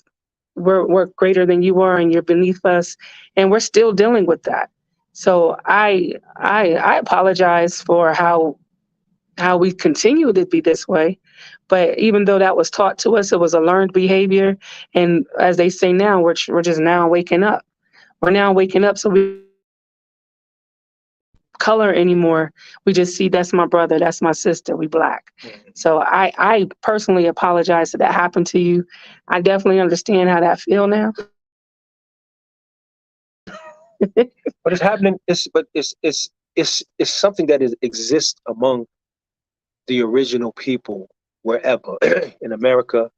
we're greater than you are and you're beneath us, and we're still dealing with that. So I apologize for how we continue to be this way, but even though that was taught to us, it was a learned behavior, and as they say now, we're just now waking up. We're now waking up, so we color anymore. We just see that's my brother, that's my sister, we Black. So I personally apologize that that happened to you. I definitely understand how that feel now. But it's happening. It's something that exists among the original people wherever in America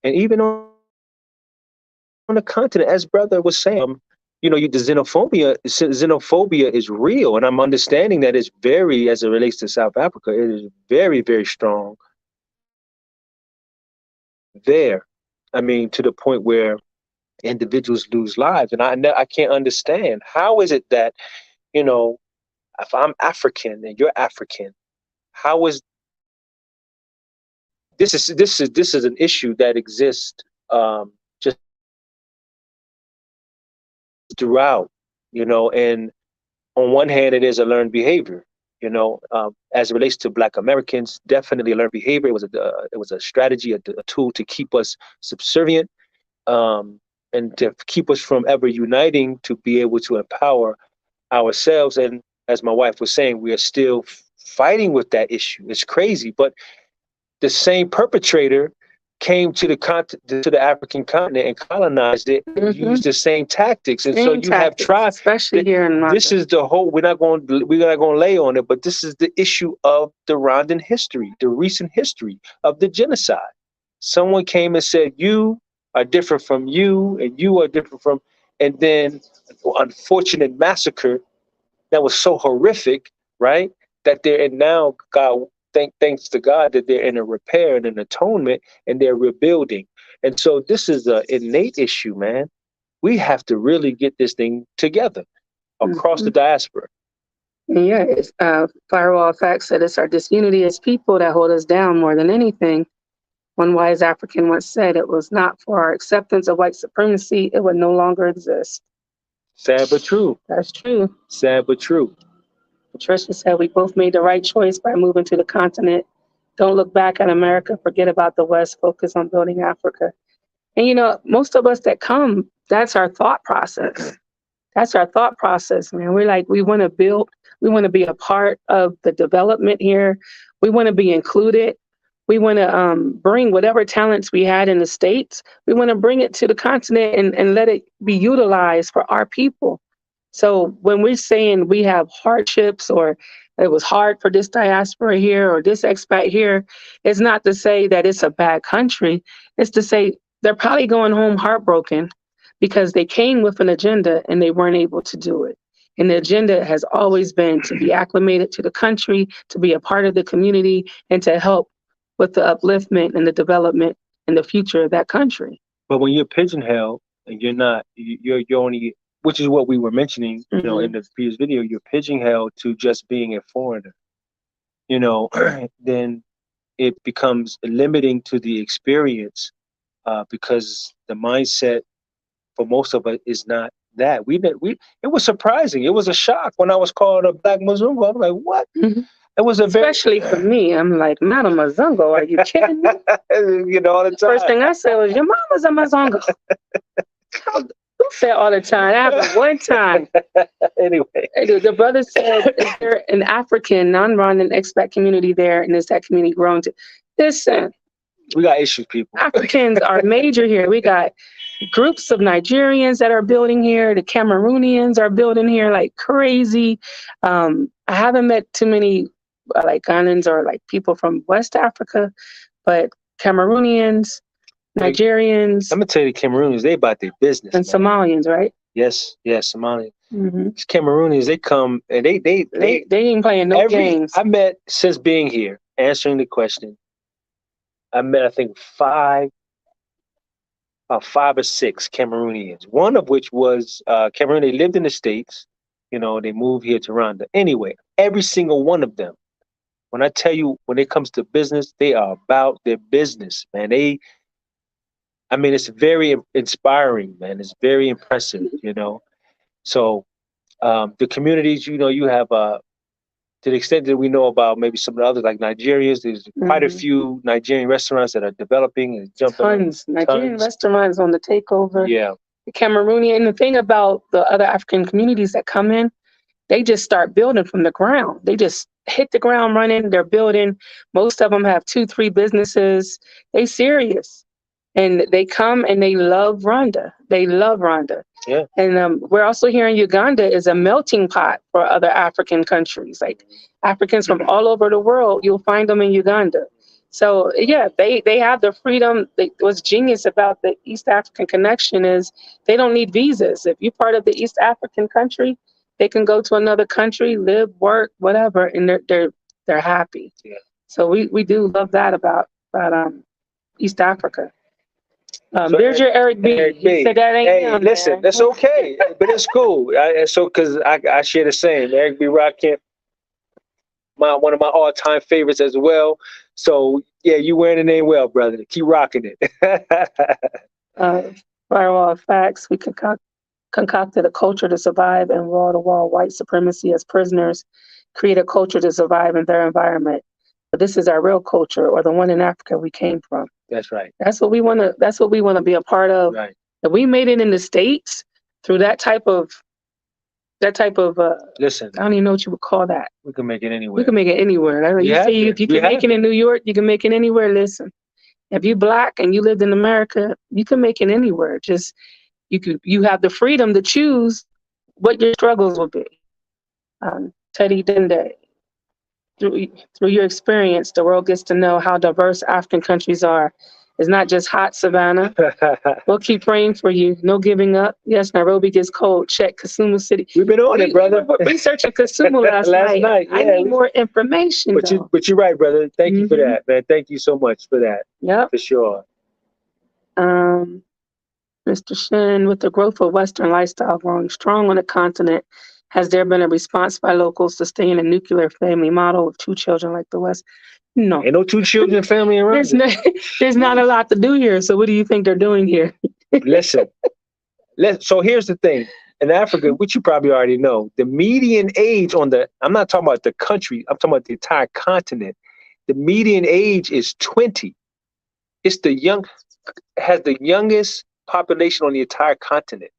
and even on the continent. As brother was saying, the xenophobia is real, and I'm understanding that it's very, as it relates to South Africa, it is very, very strong there. I mean, to the point where individuals lose lives, and I can't understand how is it that you know if I'm African and you're African, how is this is an issue that exists just throughout, and on one hand, it is a learned behavior. As it relates to Black Americans, definitely a learned behavior. It was a strategy, a tool to keep us subservient, and to keep us from ever uniting to be able to empower ourselves. And as my wife was saying, we are still fighting with that issue. It's crazy, but the same perpetrator came to the African continent and colonized it and used the same tactics. And so you have tried, especially here in Rwanda. This is the whole. We're not going to lay on it, but this is the issue of the Rwandan history, the recent history of the genocide. Someone came and said, "You are different from you, and you are different from," and then unfortunate massacre that was so horrific, right? That they're and now God thanks to God that they're in a repair and an atonement and they're rebuilding. And so this is an innate issue, man. We have to really get this thing together across the diaspora. Yeah, Firewall Facts said it's our disunity as people that hold us down more than anything. One wise African once said, it was not for our acceptance of white supremacy, it would no longer exist. Sad but true. That's true. Sad but true. Patricia said, we both made the right choice by moving to the continent. Don't look back at America, forget about the West, focus on building Africa. And most of us that come, that's our thought process. That's our thought process, man. We're like, we want to build, we want to be a part of the development here. We want to be included. We want to bring whatever talents we had in the States, we want to bring it to the continent and let it be utilized for our people. So when we're saying we have hardships or it was hard for this diaspora here or this expat here, it's not to say that it's a bad country. It's to say they're probably going home heartbroken because they came with an agenda and they weren't able to do it. And the agenda has always been to be acclimated to the country, to be a part of the community, and to help with the upliftment and the development and the future of that country. But when you're pigeonholed and you're only, which is what we were mentioning, in the previous video, you're pigeonholed to just being a foreigner, then it becomes limiting to the experience because the mindset for most of us is not that. It was surprising. It was a shock when I was called a Black Muslim. I'm like, what? It was especially for me. I'm like, not a Mazungo. Are you kidding me? All the time. First thing I said was, your mama's a Mazungo. You say all the time. That happened one time. Anyway. The brother said, is there an African, non-Rwandan expat community there? And is that community growing to? Listen. We got issues, people. Africans are major here. We got groups of Nigerians that are building here. The Cameroonians are building here like crazy. I haven't met too many like Ghanaians or like people from West Africa, but Cameroonians, Nigerians. I'm gonna tell you, the Cameroonians, they about their business. And man. Somalians, right? Yes, Somalians. These Cameroonians, they come and they ain't playing no games. I met since being here, answering the question. I met I think five or six Cameroonians. One of which was Cameroon. They lived in the States. They moved here to Rwanda. Anyway, every single one of them. When I tell you, when it comes to business, they are about their business, man. It's very inspiring, man. It's very impressive, So the communities, you have, to the extent that we know about maybe some of the others, like Nigerians, there's quite a few Nigerian restaurants that are developing and jumping. Tons. Nigerian restaurants on the takeover. Yeah. The Cameroonian. And the thing about the other African communities that come in, they just start building from the ground. They just hit the ground running. They're building. Most of them have 2, 3 businesses. They serious. And they come and they love Rwanda. They love Rwanda. Yeah. And we're also here in Uganda is a melting pot for other African countries. Like Africans from all over the world, you'll find them in Uganda. So yeah, they have the freedom. What's genius about the East African connection is they don't need visas. If you're part of the East African country, they can go to another country, live, work, whatever, and they're happy. Yeah. So we do love that about East Africa. So There's your Eric B. Eric B. He said that ain't Hey, him, listen, man. that's okay, but it's cool. Because I share the same. Eric B. Rakim, one of my all-time favorites as well. So yeah, you wearing the name well, brother. Keep rocking it. Firewall of facts. We concocted a culture to survive and wall-to-wall white supremacy as prisoners create a culture to survive in their environment. But this is our real culture, or the one in Africa we came from. That's right. That's what we want to be a part of. Right. If we made it in the States through that type of listen, I don't even know what you would call that. We can make it anywhere. We can make it anywhere. You see, if you can make it in New York, you can make it anywhere. Listen, if you're Black and you lived in America, you can make it anywhere. Just you have the freedom to choose what your struggles will be. Teddy Dende, through your experience, the world gets to know how diverse African countries are. It's not just hot savannah. We'll keep praying for you. No giving up. Yes, Nairobi gets cold. Check Kisumu City. We've been on it, brother. We were researching Kisumu last night. Yeah, I need more information. But you're right, brother. Thank you for that, man. Thank you so much for that. Yep. For sure. Mr. Shin, with the growth of Western lifestyle growing strong on the continent, has there been a response by locals to stay in a nuclear family model with 2 children like the West? No. Ain't no 2 children family around. There's not a lot to do here. So what do you think they're doing here? Listen. So here's the thing. In Africa, which you probably already know, the median age I'm not talking about the country, I'm talking about the entire continent. The median age is 20. Has the youngest population on the entire continent.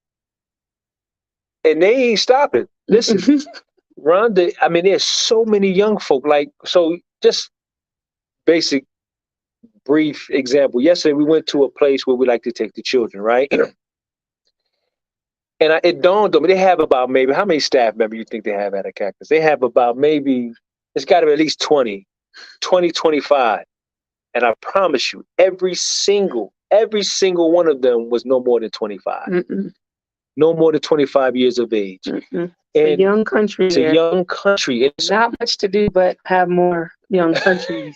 And they ain't stopping. Listen, Rwanda, I mean, there's so many young folk. So just basic, brief example. Yesterday, we went to a place where we like to take the children, right? And it dawned on me, they have about maybe, how many staff members you think they have at a Cactus? They have about maybe, it's got to be at least 20, 25. And I promise you, every single one of them was no more than 25. Mm-mm. No more than 25 years of age. Mm-mm. It's a young country. It's a young country. It's not much to do, but have more young countries.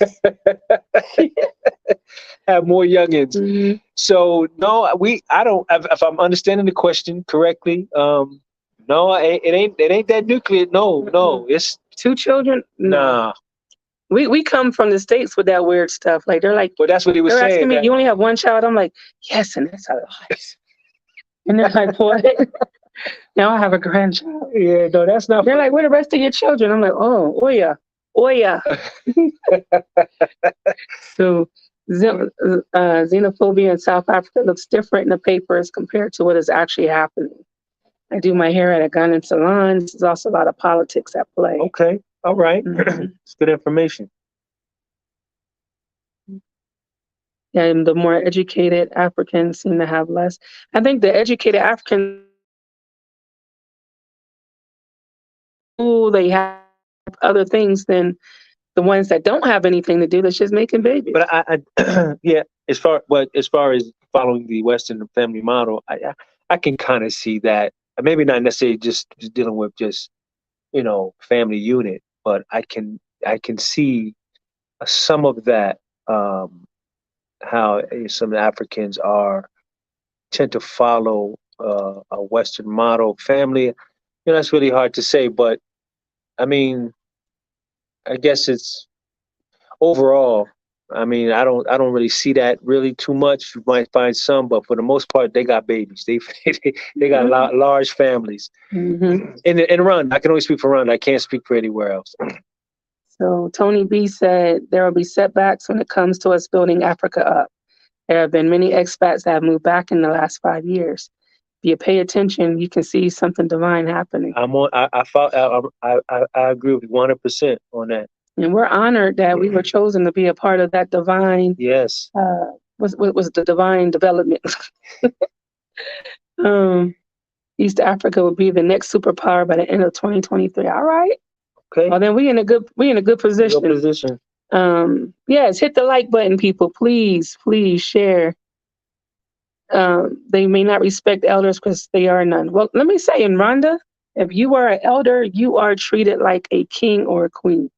Have more youngins. Mm-hmm. So no, I don't. If I'm understanding the question correctly, no, it ain't that nuclear. No, it's 2 children. Nah. We come from the States with that weird stuff. Like they're like, well, that's what he was saying. Asking me, you only have 1 child? I'm like, yes, and that's a lot. And they're like, what? Now I have a grandchild. Yeah, no, that's not. They're like, where the rest of your children? I'm like, oh yeah. So xenophobia in South Africa looks different in the papers compared to what is actually happening. I do my hair at a Ghanaian salon. There's also a lot of politics at play. Okay, all right. Mm-hmm. It's good information. And the more educated Africans seem to have less. I think the educated Africans, they have other things than the ones that don't have anything to do. That's just making babies. But I yeah, as far as following the Western family model, I can kind of see that. Maybe not necessarily just dealing with just family unit, but I can see some of that. How some Africans tend to follow a Western model family. That's really hard to say, but I mean, I guess it's overall. I mean, I don't really see that really too much. You might find some, but for the most part, they got babies. They got large families. Mm-hmm. In Rwanda, I can only speak for Rwanda. I can't speak for anywhere else. So Tony B said there will be setbacks when it comes to us building Africa up. There have been many expats that have moved back in the last 5 years. If you pay attention, you can see something divine happening. I agree with you 100% on that. And we're honored that we were chosen to be a part of that divine. Yes. Was the divine development. East Africa will be the next superpower by the end of 2023. All right. Okay. Well, then we in a good position. Good position. Yes, hit the like button, people. Please share. They may not respect elders because they are none. Well, let me say, in Rwanda, if you are an elder, you are treated like a king or a queen,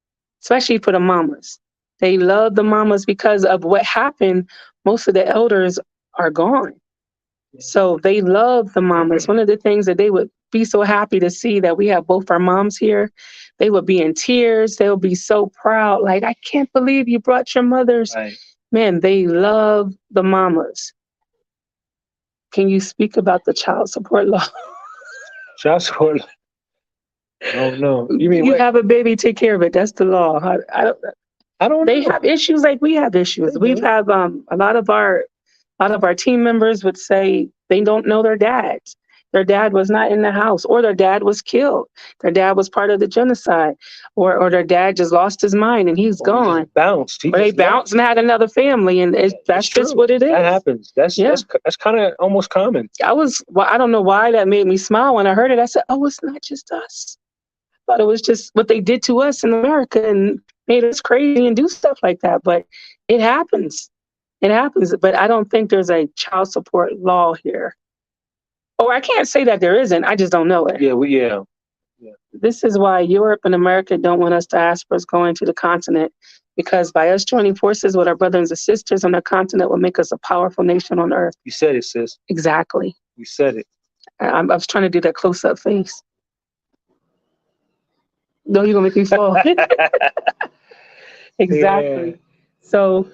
especially for the mamas. They love the mamas because of what happened. Most of the elders are gone. So they love the mamas. One of the things that they would be so happy to see that we have both our moms here, they would be in tears. They would be so proud. Like, I can't believe you brought your mothers. Right. Man, they love the mamas. Can you speak about the child support law? Child support. Oh no. You mean you have a baby, take care of it. That's the law. I don't They know. have issues like we have issues. We've had a lot of our team members would say they don't know their dads. Their dad was not in the house, or their dad was killed. Their dad was part of the genocide, or their dad just lost his mind and he's gone. He bounced. Or they bounced and had another family, and that's just what it is. That happens. That's kind of almost common. I don't know why that made me smile when I heard it. I said, "Oh, it's not just us." I thought it was just what they did to us in America and made us crazy and do stuff like that. But it happens. It happens. But I don't think there's a child support law here. Or I can't say that there isn't. I just don't know it. Yeah. This is why Europe and America don't want us diasporas going to the continent, because by us joining forces with our brothers and sisters on the continent will make us a powerful nation on earth. You said it, sis. Exactly. You said it. I was trying to do that close-up face. No, you're gonna make me fall. Exactly. Yeah. So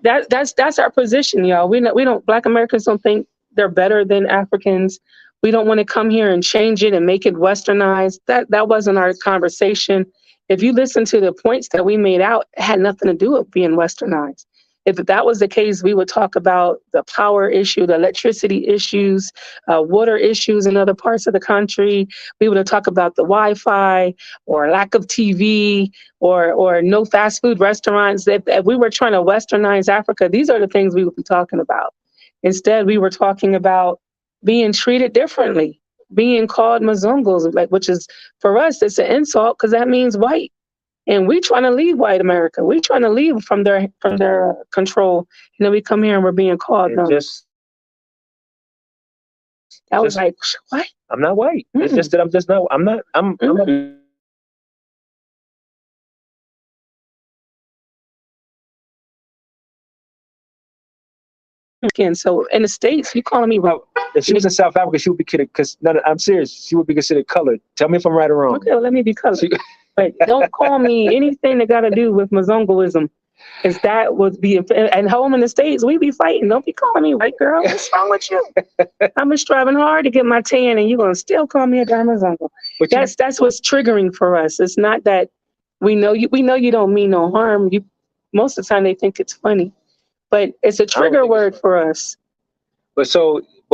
that's our position, y'all. We don't Black Americans don't think they're better than Africans. We don't want to come here and change it and make it westernized. That wasn't our conversation. If you listen to the points that we made out, it had nothing to do with being westernized. If that was the case, we would talk about the power issue, the electricity issues, water issues in other parts of the country. We would talk about the Wi-Fi or lack of TV or no fast food restaurants. If we were trying to westernize Africa, these are the things we would be talking about. Instead, we were talking about being treated differently, being called Mzungos, which is, for us, it's an insult because that means white. And we trying to leave white America. We trying to leave from their control. And then we come here and we're being called. That was like, what? I'm not white. Mm-mm. It's just that I'm not. So in the States, you calling me well, if she was in South Africa, she would be considered, because I'm serious, she would be considered colored. Tell me if I'm right or wrong. Okay, well, let me be colored. But don't call me anything that got to do with Mzungoism. Because that would be, and home in the States, we be fighting. Don't be calling me white girl. What's wrong with you? I'm just striving hard to get my tan, and you're going to still call me a darn Mzungo. That's what's triggering for us. It's not that we know you don't mean no harm. Most of the time they think it's funny. But it's a trigger word for us. But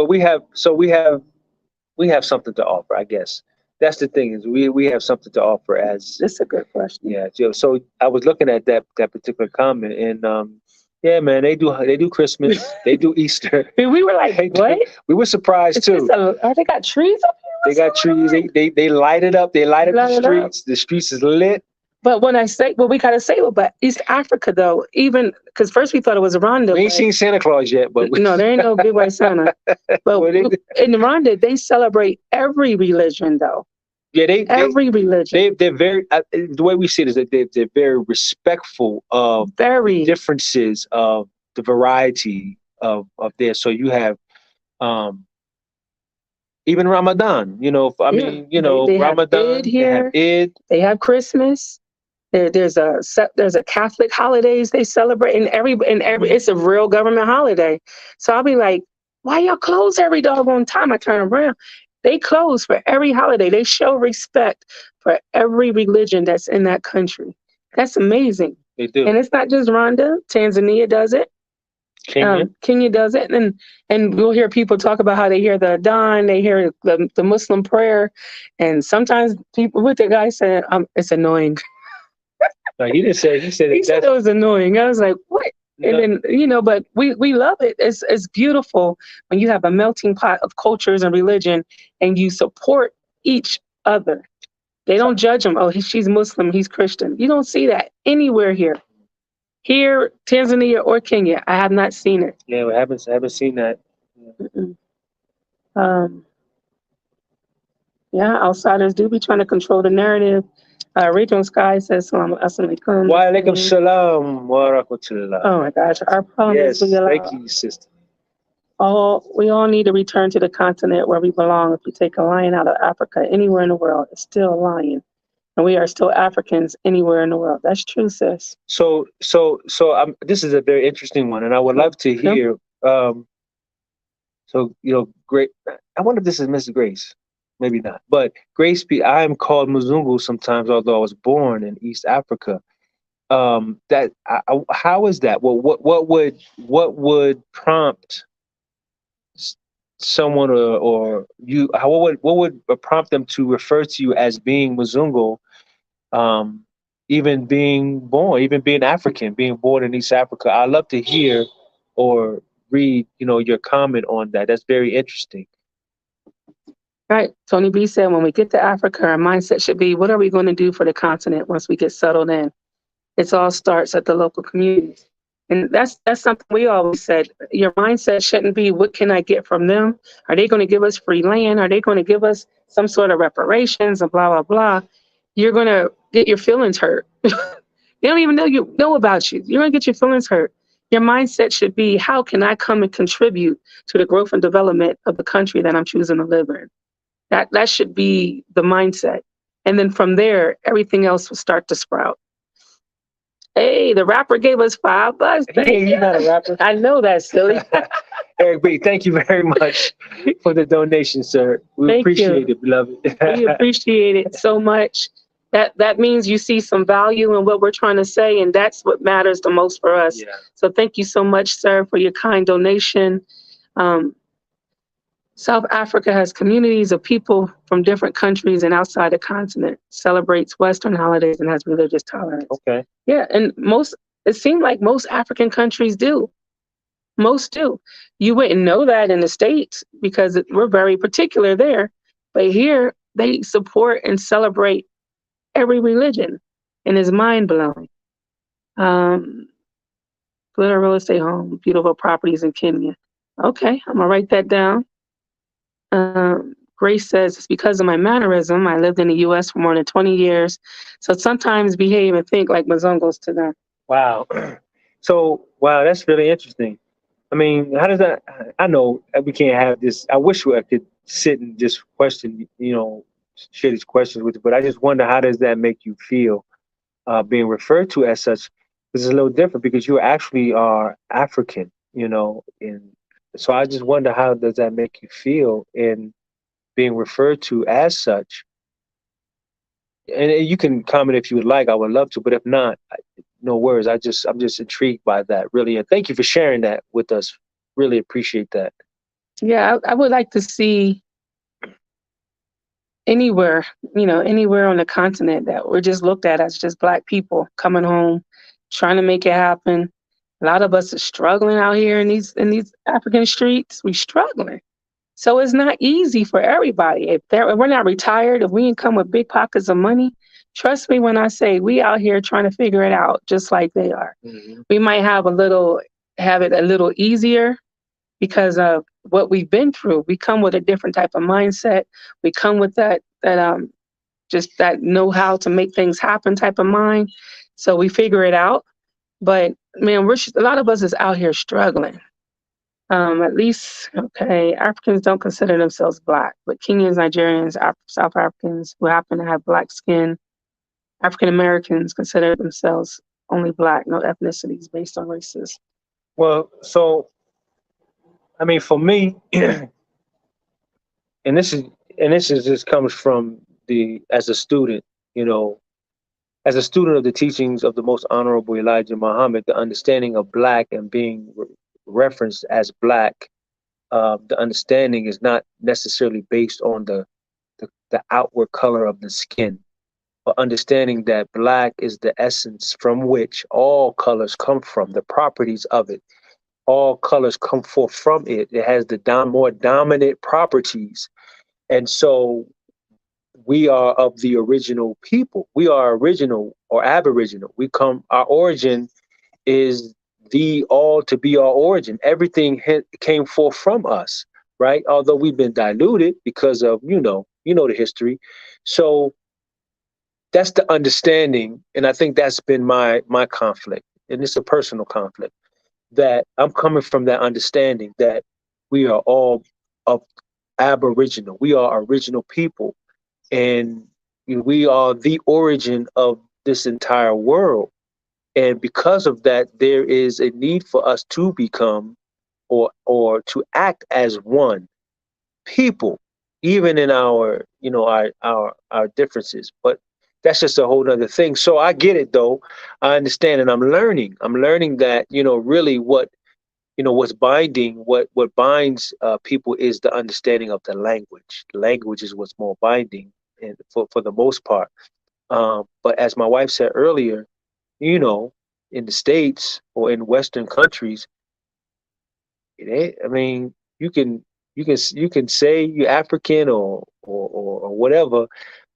we have something to offer, I guess. That's the thing, is we have something to offer as. That's a good question. Yeah, Joe. So I was looking at that particular comment, and yeah, man, they do Christmas, they do Easter. We were like, what? We were surprised too. They got trees up here? They got trees. They light it up. They light up the streets. The streets is lit. But when I say, we gotta say, but East Africa though, even because first we thought it was Rwanda. We ain't seen Santa Claus yet, but no, there ain't no big white Santa. But in Rwanda, they celebrate every religion though. Yeah, every religion. They're very. The way we see it is that they're very respectful of the differences of the variety of there. So you have, even Ramadan. Ramadan. Eid here. They have Eid. They have Christmas. There's a Catholic holidays they celebrate, and every it's a real government holiday. So I'll be like, why y'all close every doggone time? I turn around. They close for every holiday. They show respect for every religion that's in that country. That's amazing. They do. And it's not just Rwanda. Tanzania does it. Kenya. Kenya does it, and we'll hear people talk about how they hear the adhan, they hear the Muslim prayer, and sometimes people, what the guy said, it's annoying. No, he didn't say. He said He said it was annoying. I was like, what? And no. then, but we love it. It's beautiful when you have a melting pot of cultures and religion, and you support each other. They don't judge them. Oh, she's Muslim, he's Christian. You don't see that anywhere here. Here, Tanzania or Kenya, I have not seen it. Yeah, I haven't seen that. Mm-mm. Um, yeah, outsiders do be trying to control the narrative. Regional Sky says, Salam alaikum. Wa alaikum salam wa rahmatullah. Oh my gosh, our problem Yes, is thank you, sister. we all need to return to the continent where we belong. If you take a lion out of Africa, anywhere in the world, it's still a lion. And we are still Africans anywhere in the world. That's true, sis. So, this is a very interesting one, and I would love to hear. So, great. I wonder if this is Mrs. Grace. Maybe not. But Grace, I am called Mzungu sometimes, although I was born in East Africa. How is that? Well, what would prompt someone or you? What would prompt them to refer to you as being Mzungu? Even being African, being born in East Africa. I'd love to hear or read, your comment on that. That's very interesting. Right. Tony B said, when we get to Africa, our mindset should be, what are we going to do for the continent once we get settled in? It all starts at the local communities. And that's something we always said. Your mindset shouldn't be, what can I get from them? Are they going to give us free land? Are they going to give us some sort of reparations and blah, blah, blah? You're going to get your feelings hurt. They don't even know about you. You're going to get your feelings hurt. Your mindset should be, how can I come and contribute to the growth and development of the country that I'm choosing to live in? That should be the mindset. And then from there, everything else will start to sprout. Hey, the rapper gave us $5. Hey, you're not a rapper. I know that's silly. Eric B, thank you very much for the donation, sir. We appreciate it, beloved. We appreciate it so much. That means you see some value in what we're trying to say, and that's what matters the most for us. Yeah. So thank you so much, sir, for your kind donation. South Africa has communities of people from different countries and outside the continent, celebrates Western holidays and has religious tolerance. Okay. Yeah, and it seems like most African countries do. Most do. You wouldn't know that in the States because we're very particular there. But here, they support and celebrate every religion, and it's mind-blowing. Glitter real estate home, beautiful properties in Kenya. Okay, I'm going to write that down. Grace says, it's because of my mannerism. I lived in the U.S. for more than 20 years, so sometimes behave and think like Mzungos to them. Wow. So, wow, that's really interesting. I mean, how does that? I know we can't have this. I wish I could sit and just question, share these questions with you, but I just wonder, how does that make you feel being referred to as such? This is a little different because you actually are African, and so I just wonder, how does that make you feel in being referred to as such? And you can comment if you would like. I would love to, but if not, no worries. I'm just intrigued by that, really, and thank you for sharing that with us. Really appreciate that. Yeah, I would like to see anywhere on the continent that we're just looked at as just Black people coming home, trying to make it happen. A lot of us are struggling out here in these African streets. We're struggling. So it's not easy for everybody. If we're not retired, if we ain't come with big pockets of money, trust me when I say we out here trying to figure it out just like they are. Mm-hmm. We might have it a little easier because of what we've been through. We come with a different type of mindset. We come with that just that know how to make things happen type of mind. So we figure it out. But man, a lot of us is out here struggling. At least, okay, Africans don't consider themselves Black, but Kenyans, Nigerians, South Africans who happen to have Black skin, African Americans consider themselves only Black, no ethnicities based on races. Well, so I mean, for me, and this is just comes from as a student, as a student of the teachings of the most honorable Elijah Muhammad, the understanding of Black and being referenced as black, the understanding is not necessarily based on the outward color of the skin, but understanding that black is the essence from which all colors come from, the properties of it. All colors come forth from it. It has the more dominant properties. And so we are of the original people. We are original or aboriginal. Our origin is the all to be our origin. Everything came forth from us, right? Although we've been diluted because of, the history. So that's the understanding. And I think that's been my conflict. And it's a personal conflict, that I'm coming from that understanding that we are all of aboriginal. We are original people. And we are the origin of this entire world. And because of that, there is a need for us to become or to act as one people, even in our differences. But that's just a whole nother thing. So I get it though. I understand, and I'm learning. I'm learning that, really what's binding, what binds people is the understanding of the language. Language is what's more binding, and for the most part. But as my wife said earlier, in the States or in Western countries, I mean, you can say you're African or whatever,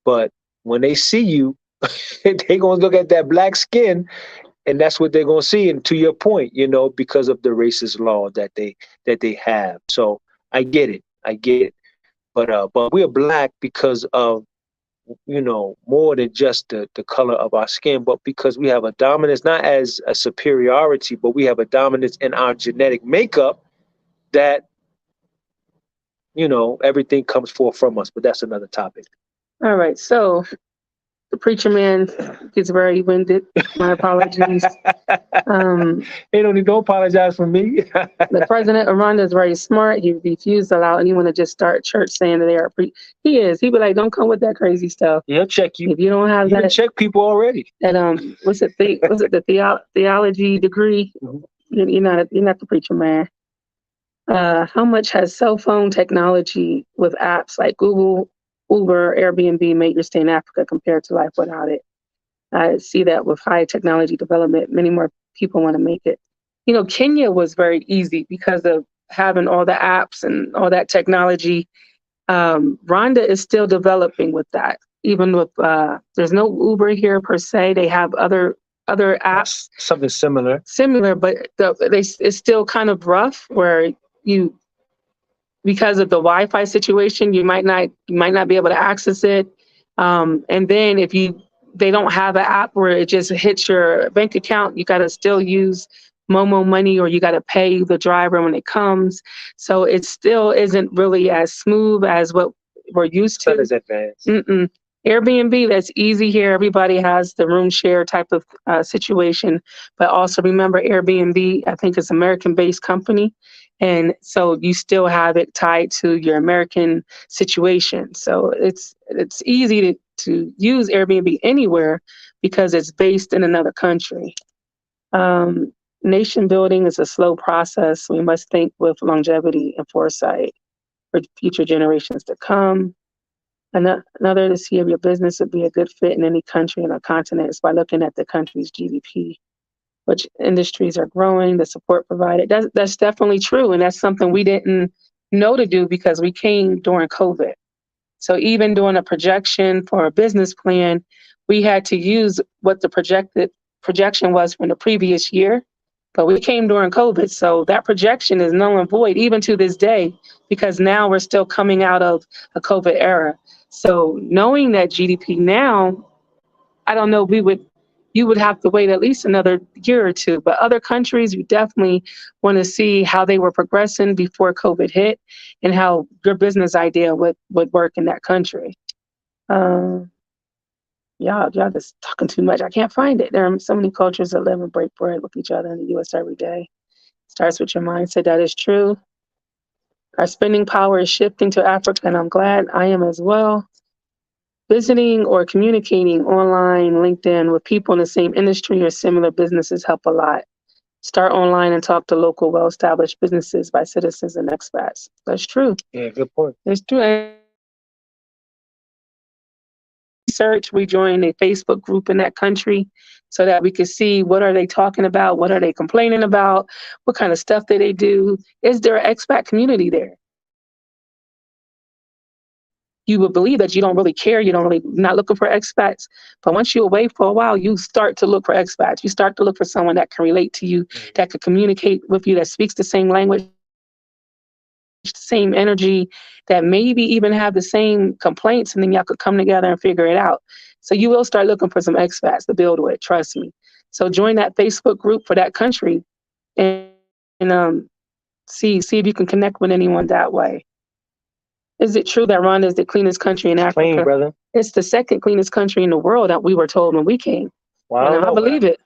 but when they see you, they're gonna look at that black skin, and that's what they're gonna see. And to your point, because of the racist law that they have. So I get it, but we're black because of more than just the color of our skin, but because we have a dominance, not as a superiority, but we have a dominance in our genetic makeup that, everything comes forth from us. But that's another topic. All right. So the preacher man gets very winded. My apologies. They don't need to apologize for me. The president of Rwanda is very smart. He refused to allow anyone to just start church saying that they are He is. He be like, don't come with that crazy stuff. He'll check you. If you don't have that, check people already. That what's it? Was it the theology degree? Mm-hmm. You're not the preacher man. How much has cell phone technology with apps like Google, Uber, Airbnb made your stay in Africa compared to life without it? I see that with high technology development, many more people want to make it. Kenya was very easy because of having all the apps and all that technology. Rwanda is still developing with that. Even with there's no Uber here per se. They have other apps. Something similar. But it's still kind of rough where because of the Wi-Fi situation, you might not be able to access it. And then if they don't have an app where it just hits your bank account, you got to still use Momo money, or you got to pay the driver when it comes. So it still isn't really as smooth as what we're used to. Not as advanced. Airbnb, that's easy here. Everybody has the room share type of situation. But also remember, Airbnb, I think, is an American-based company. And so you still have it tied to your American situation. So it's easy to use Airbnb anywhere because it's based in another country. Nation building is a slow process. We must think with longevity and foresight for future generations to come. Another to see if your business would be a good fit in any country and a continent is by looking at the country's GDP, which industries are growing, the support provided. That's definitely true. And that's something we didn't know to do because we came during COVID. So even doing a projection for a business plan, we had to use what the projection was from the previous year. But we came during COVID, so that projection is null and void even to this day, because now we're still coming out of a COVID era. So knowing that GDP now, I don't know, you would have to wait at least another year or two. But other countries, you definitely want to see how they were progressing before COVID hit and how your business idea would work in that country. Y'all just talking too much. I can't find it. There are so many cultures that live and break bread with each other in the U.S. every day. Starts with your mindset. That is true. Our spending power is shifting to Africa, and I'm glad I am as well. Visiting or communicating online, LinkedIn with people in the same industry or similar businesses help a lot. Start online and talk to local well-established businesses by citizens and expats. That's true. Yeah, good point. It's true. And research, we joined a Facebook group in that country so that we could see what are they talking about, what are they complaining about, what kind of stuff do they do. Is there an expat community there? You would believe that you don't really care, you don't really not looking for expats. But once you're away for a while, you start to look for expats. You start to look for someone that can relate to you, that could communicate with you, that speaks the same language, the same energy, that maybe even have the same complaints, and then y'all could come together and figure it out. So you will start looking for some expats to build with, trust me. So join that Facebook group for that country and see if you can connect with anyone that way. Is it true that Rwanda is the cleanest country in Africa? Clean, brother. It's the second cleanest country in the world that we were told when we came. Well, And I believe it.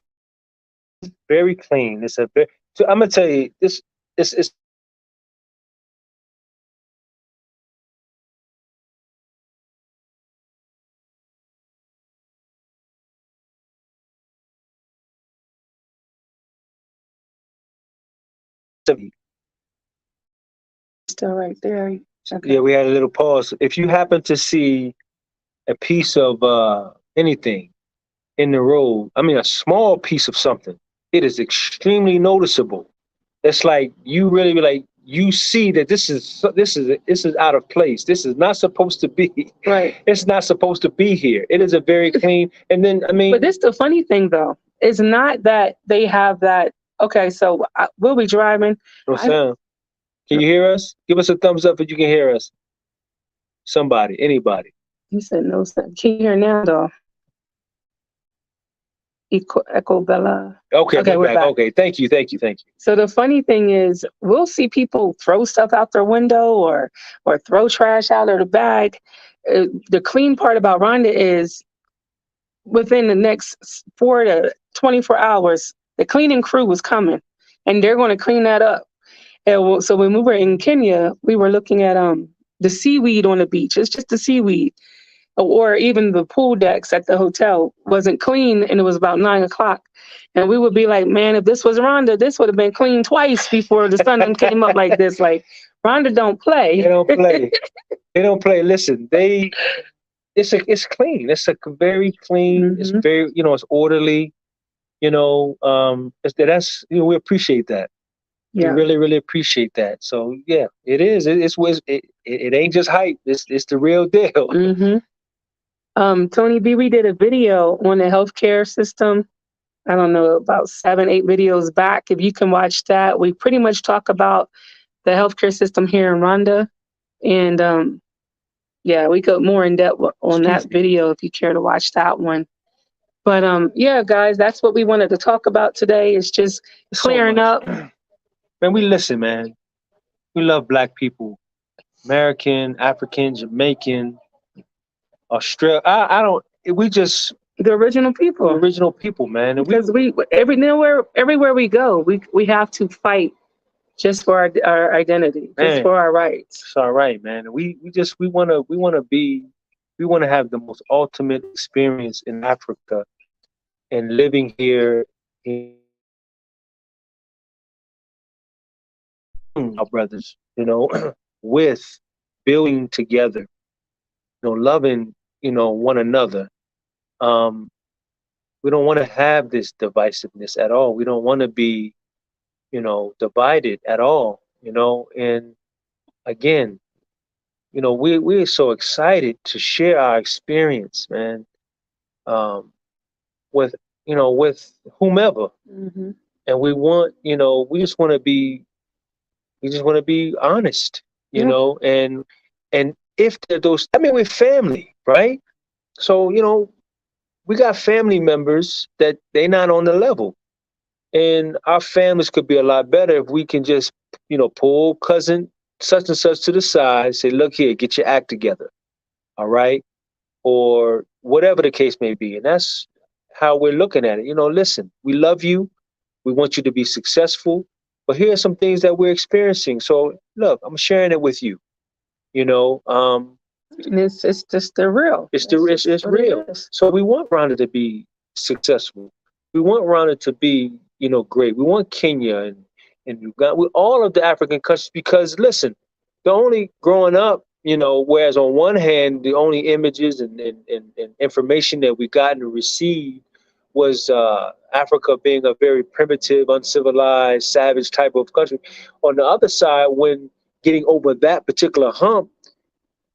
Very clean. It's a very. So I'm gonna tell you this. It's Still right there. Okay. yeah. We had a little pause. If you happen to see a piece of anything in the road, I mean a small piece of something, it is extremely noticeable. It's like you really like you see that this is out of place. This is not supposed to be. Right. It's not supposed to be here. It is a very clean. And then I mean, but this the funny thing though. It's not that they have that. Okay, so we'll be driving. No sound. Can you hear us? Give us a thumbs up if you can hear us. Somebody, anybody. He said no sound. Can you hear now though? Echo Bella. Okay, we're back. Okay, thank you. So the funny thing is, we'll see people throw stuff out their window or throw trash out of the bag. The clean part about Rwanda is within the next 4 to 24 hours, the cleaning crew was coming, and they're going to clean that up. And so when we were in Kenya, we were looking at the seaweed on the beach. It's just the seaweed. Or even the pool decks at the hotel wasn't clean, and it was about 9 o'clock. And we would be like, man, if this was Rwanda, this would have been clean twice before the sun came up like this. Like, Rwanda don't play. They don't play. They don't play. Listen, it's clean. It's a very clean. Mm-hmm. It's very, it's orderly. That's we appreciate that. Yeah. We really, really appreciate that. So yeah, it is. It ain't just hype. It's the real deal. Mm-hmm. Tony B, we did a video on the healthcare system. I don't know, about 7, 8 videos back. If you can watch that, we pretty much talk about the healthcare system here in Rwanda. And yeah, we go more in depth on that video if you care to watch that one. But yeah, guys, that's what we wanted to talk about today. Is just clearing up. Man, we listen, man. We love Black people, American, African, Jamaican, Australia. I don't. We just the original people. The original people, man. And because everywhere we go, we have to fight just for our identity, just for our rights. It's all right, man. We want to have the most ultimate experience in Africa, and living here our brothers, with building together, loving, one another. We don't want to have this divisiveness at all. We don't want to be, divided at all, and again, we're so excited to share our experience, man, with whomever. Mm-hmm. And we want, we just want to be honest, and if they're those, I mean, we're family, right? So, we got family members that they're not on the level, and our families could be a lot better if we can just, pull cousin such and such to the side, say, look here, get your act together. All right. Or whatever the case may be. And that's how we're looking at it. Listen, we love you. We want you to be successful, but here are some things that we're experiencing. So look, I'm sharing it with you, and it's just the real. It's real. So we want Rhonda to be successful. We want Rhonda to be, great. We want Kenya and Uganda, with all of the African countries, because listen, the only growing up, whereas on one hand, the only images and information that we got and received was Africa being a very primitive, uncivilized, savage type of country. On the other side, when getting over that particular hump,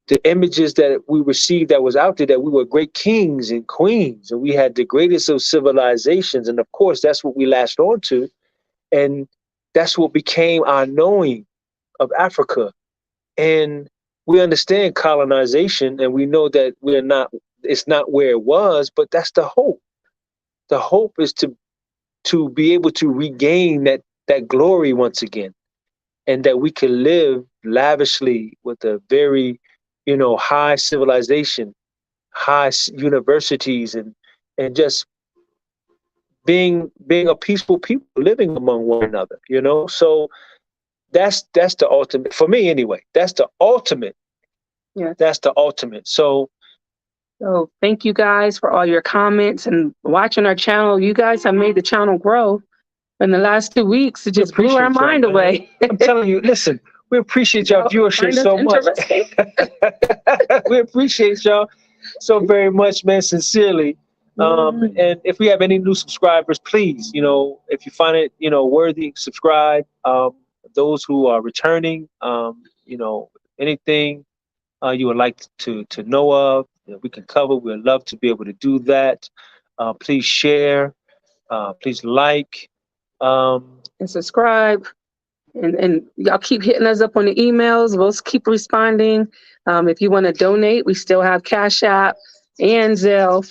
the images that we received that was out there, that we were great kings and queens and we had the greatest of civilizations. And of course, that's what we latched onto. And that's what became our knowing of Africa. And we understand colonization and we know that it's not where it was, but that's the hope. The hope is to be able to regain that glory once again, and that we can live lavishly with a very, high civilization, universities, and just being a peaceful people living among one another. So that's the ultimate for me anyway. That's the ultimate. Yes. That's the ultimate. So thank you guys for all your comments and watching our channel. You guys have made the channel grow in the last 2 weeks. It just blew our mind away. I'm telling you, listen, we appreciate y'all viewership so much. We appreciate y'all so very much, man, sincerely. And if we have any new subscribers, please, if you find it, worthy, subscribe. Those who are returning, anything you would like to know of, we can cover. We'd love to be able to do that. Please share. Please like. And subscribe. And y'all keep hitting us up on the emails. We'll keep responding. If you want to donate, we still have Cash App and Zelle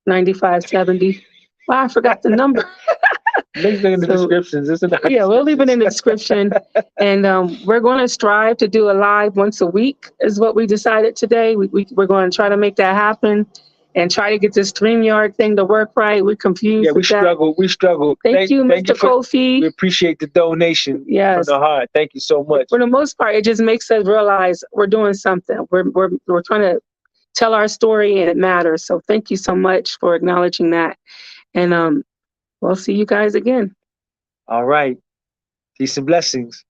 470-429-9570. Wow, I forgot the number. Link in the descriptions, isn't it? Yeah, we'll leave it in the description. And we're going to strive to do a live once a week is what we decided today. We're going to try to make that happen and try to get this StreamYard thing to work right. We're confused. Yeah, we struggle. Thank you, Mr. Kofi. We appreciate the donation from the heart. Thank you so much. For the most part, it just makes us realize we're doing something. We're trying to tell our story and it matters. So thank you so much for acknowledging that. And we'll see you guys again. All right. Peace and blessings.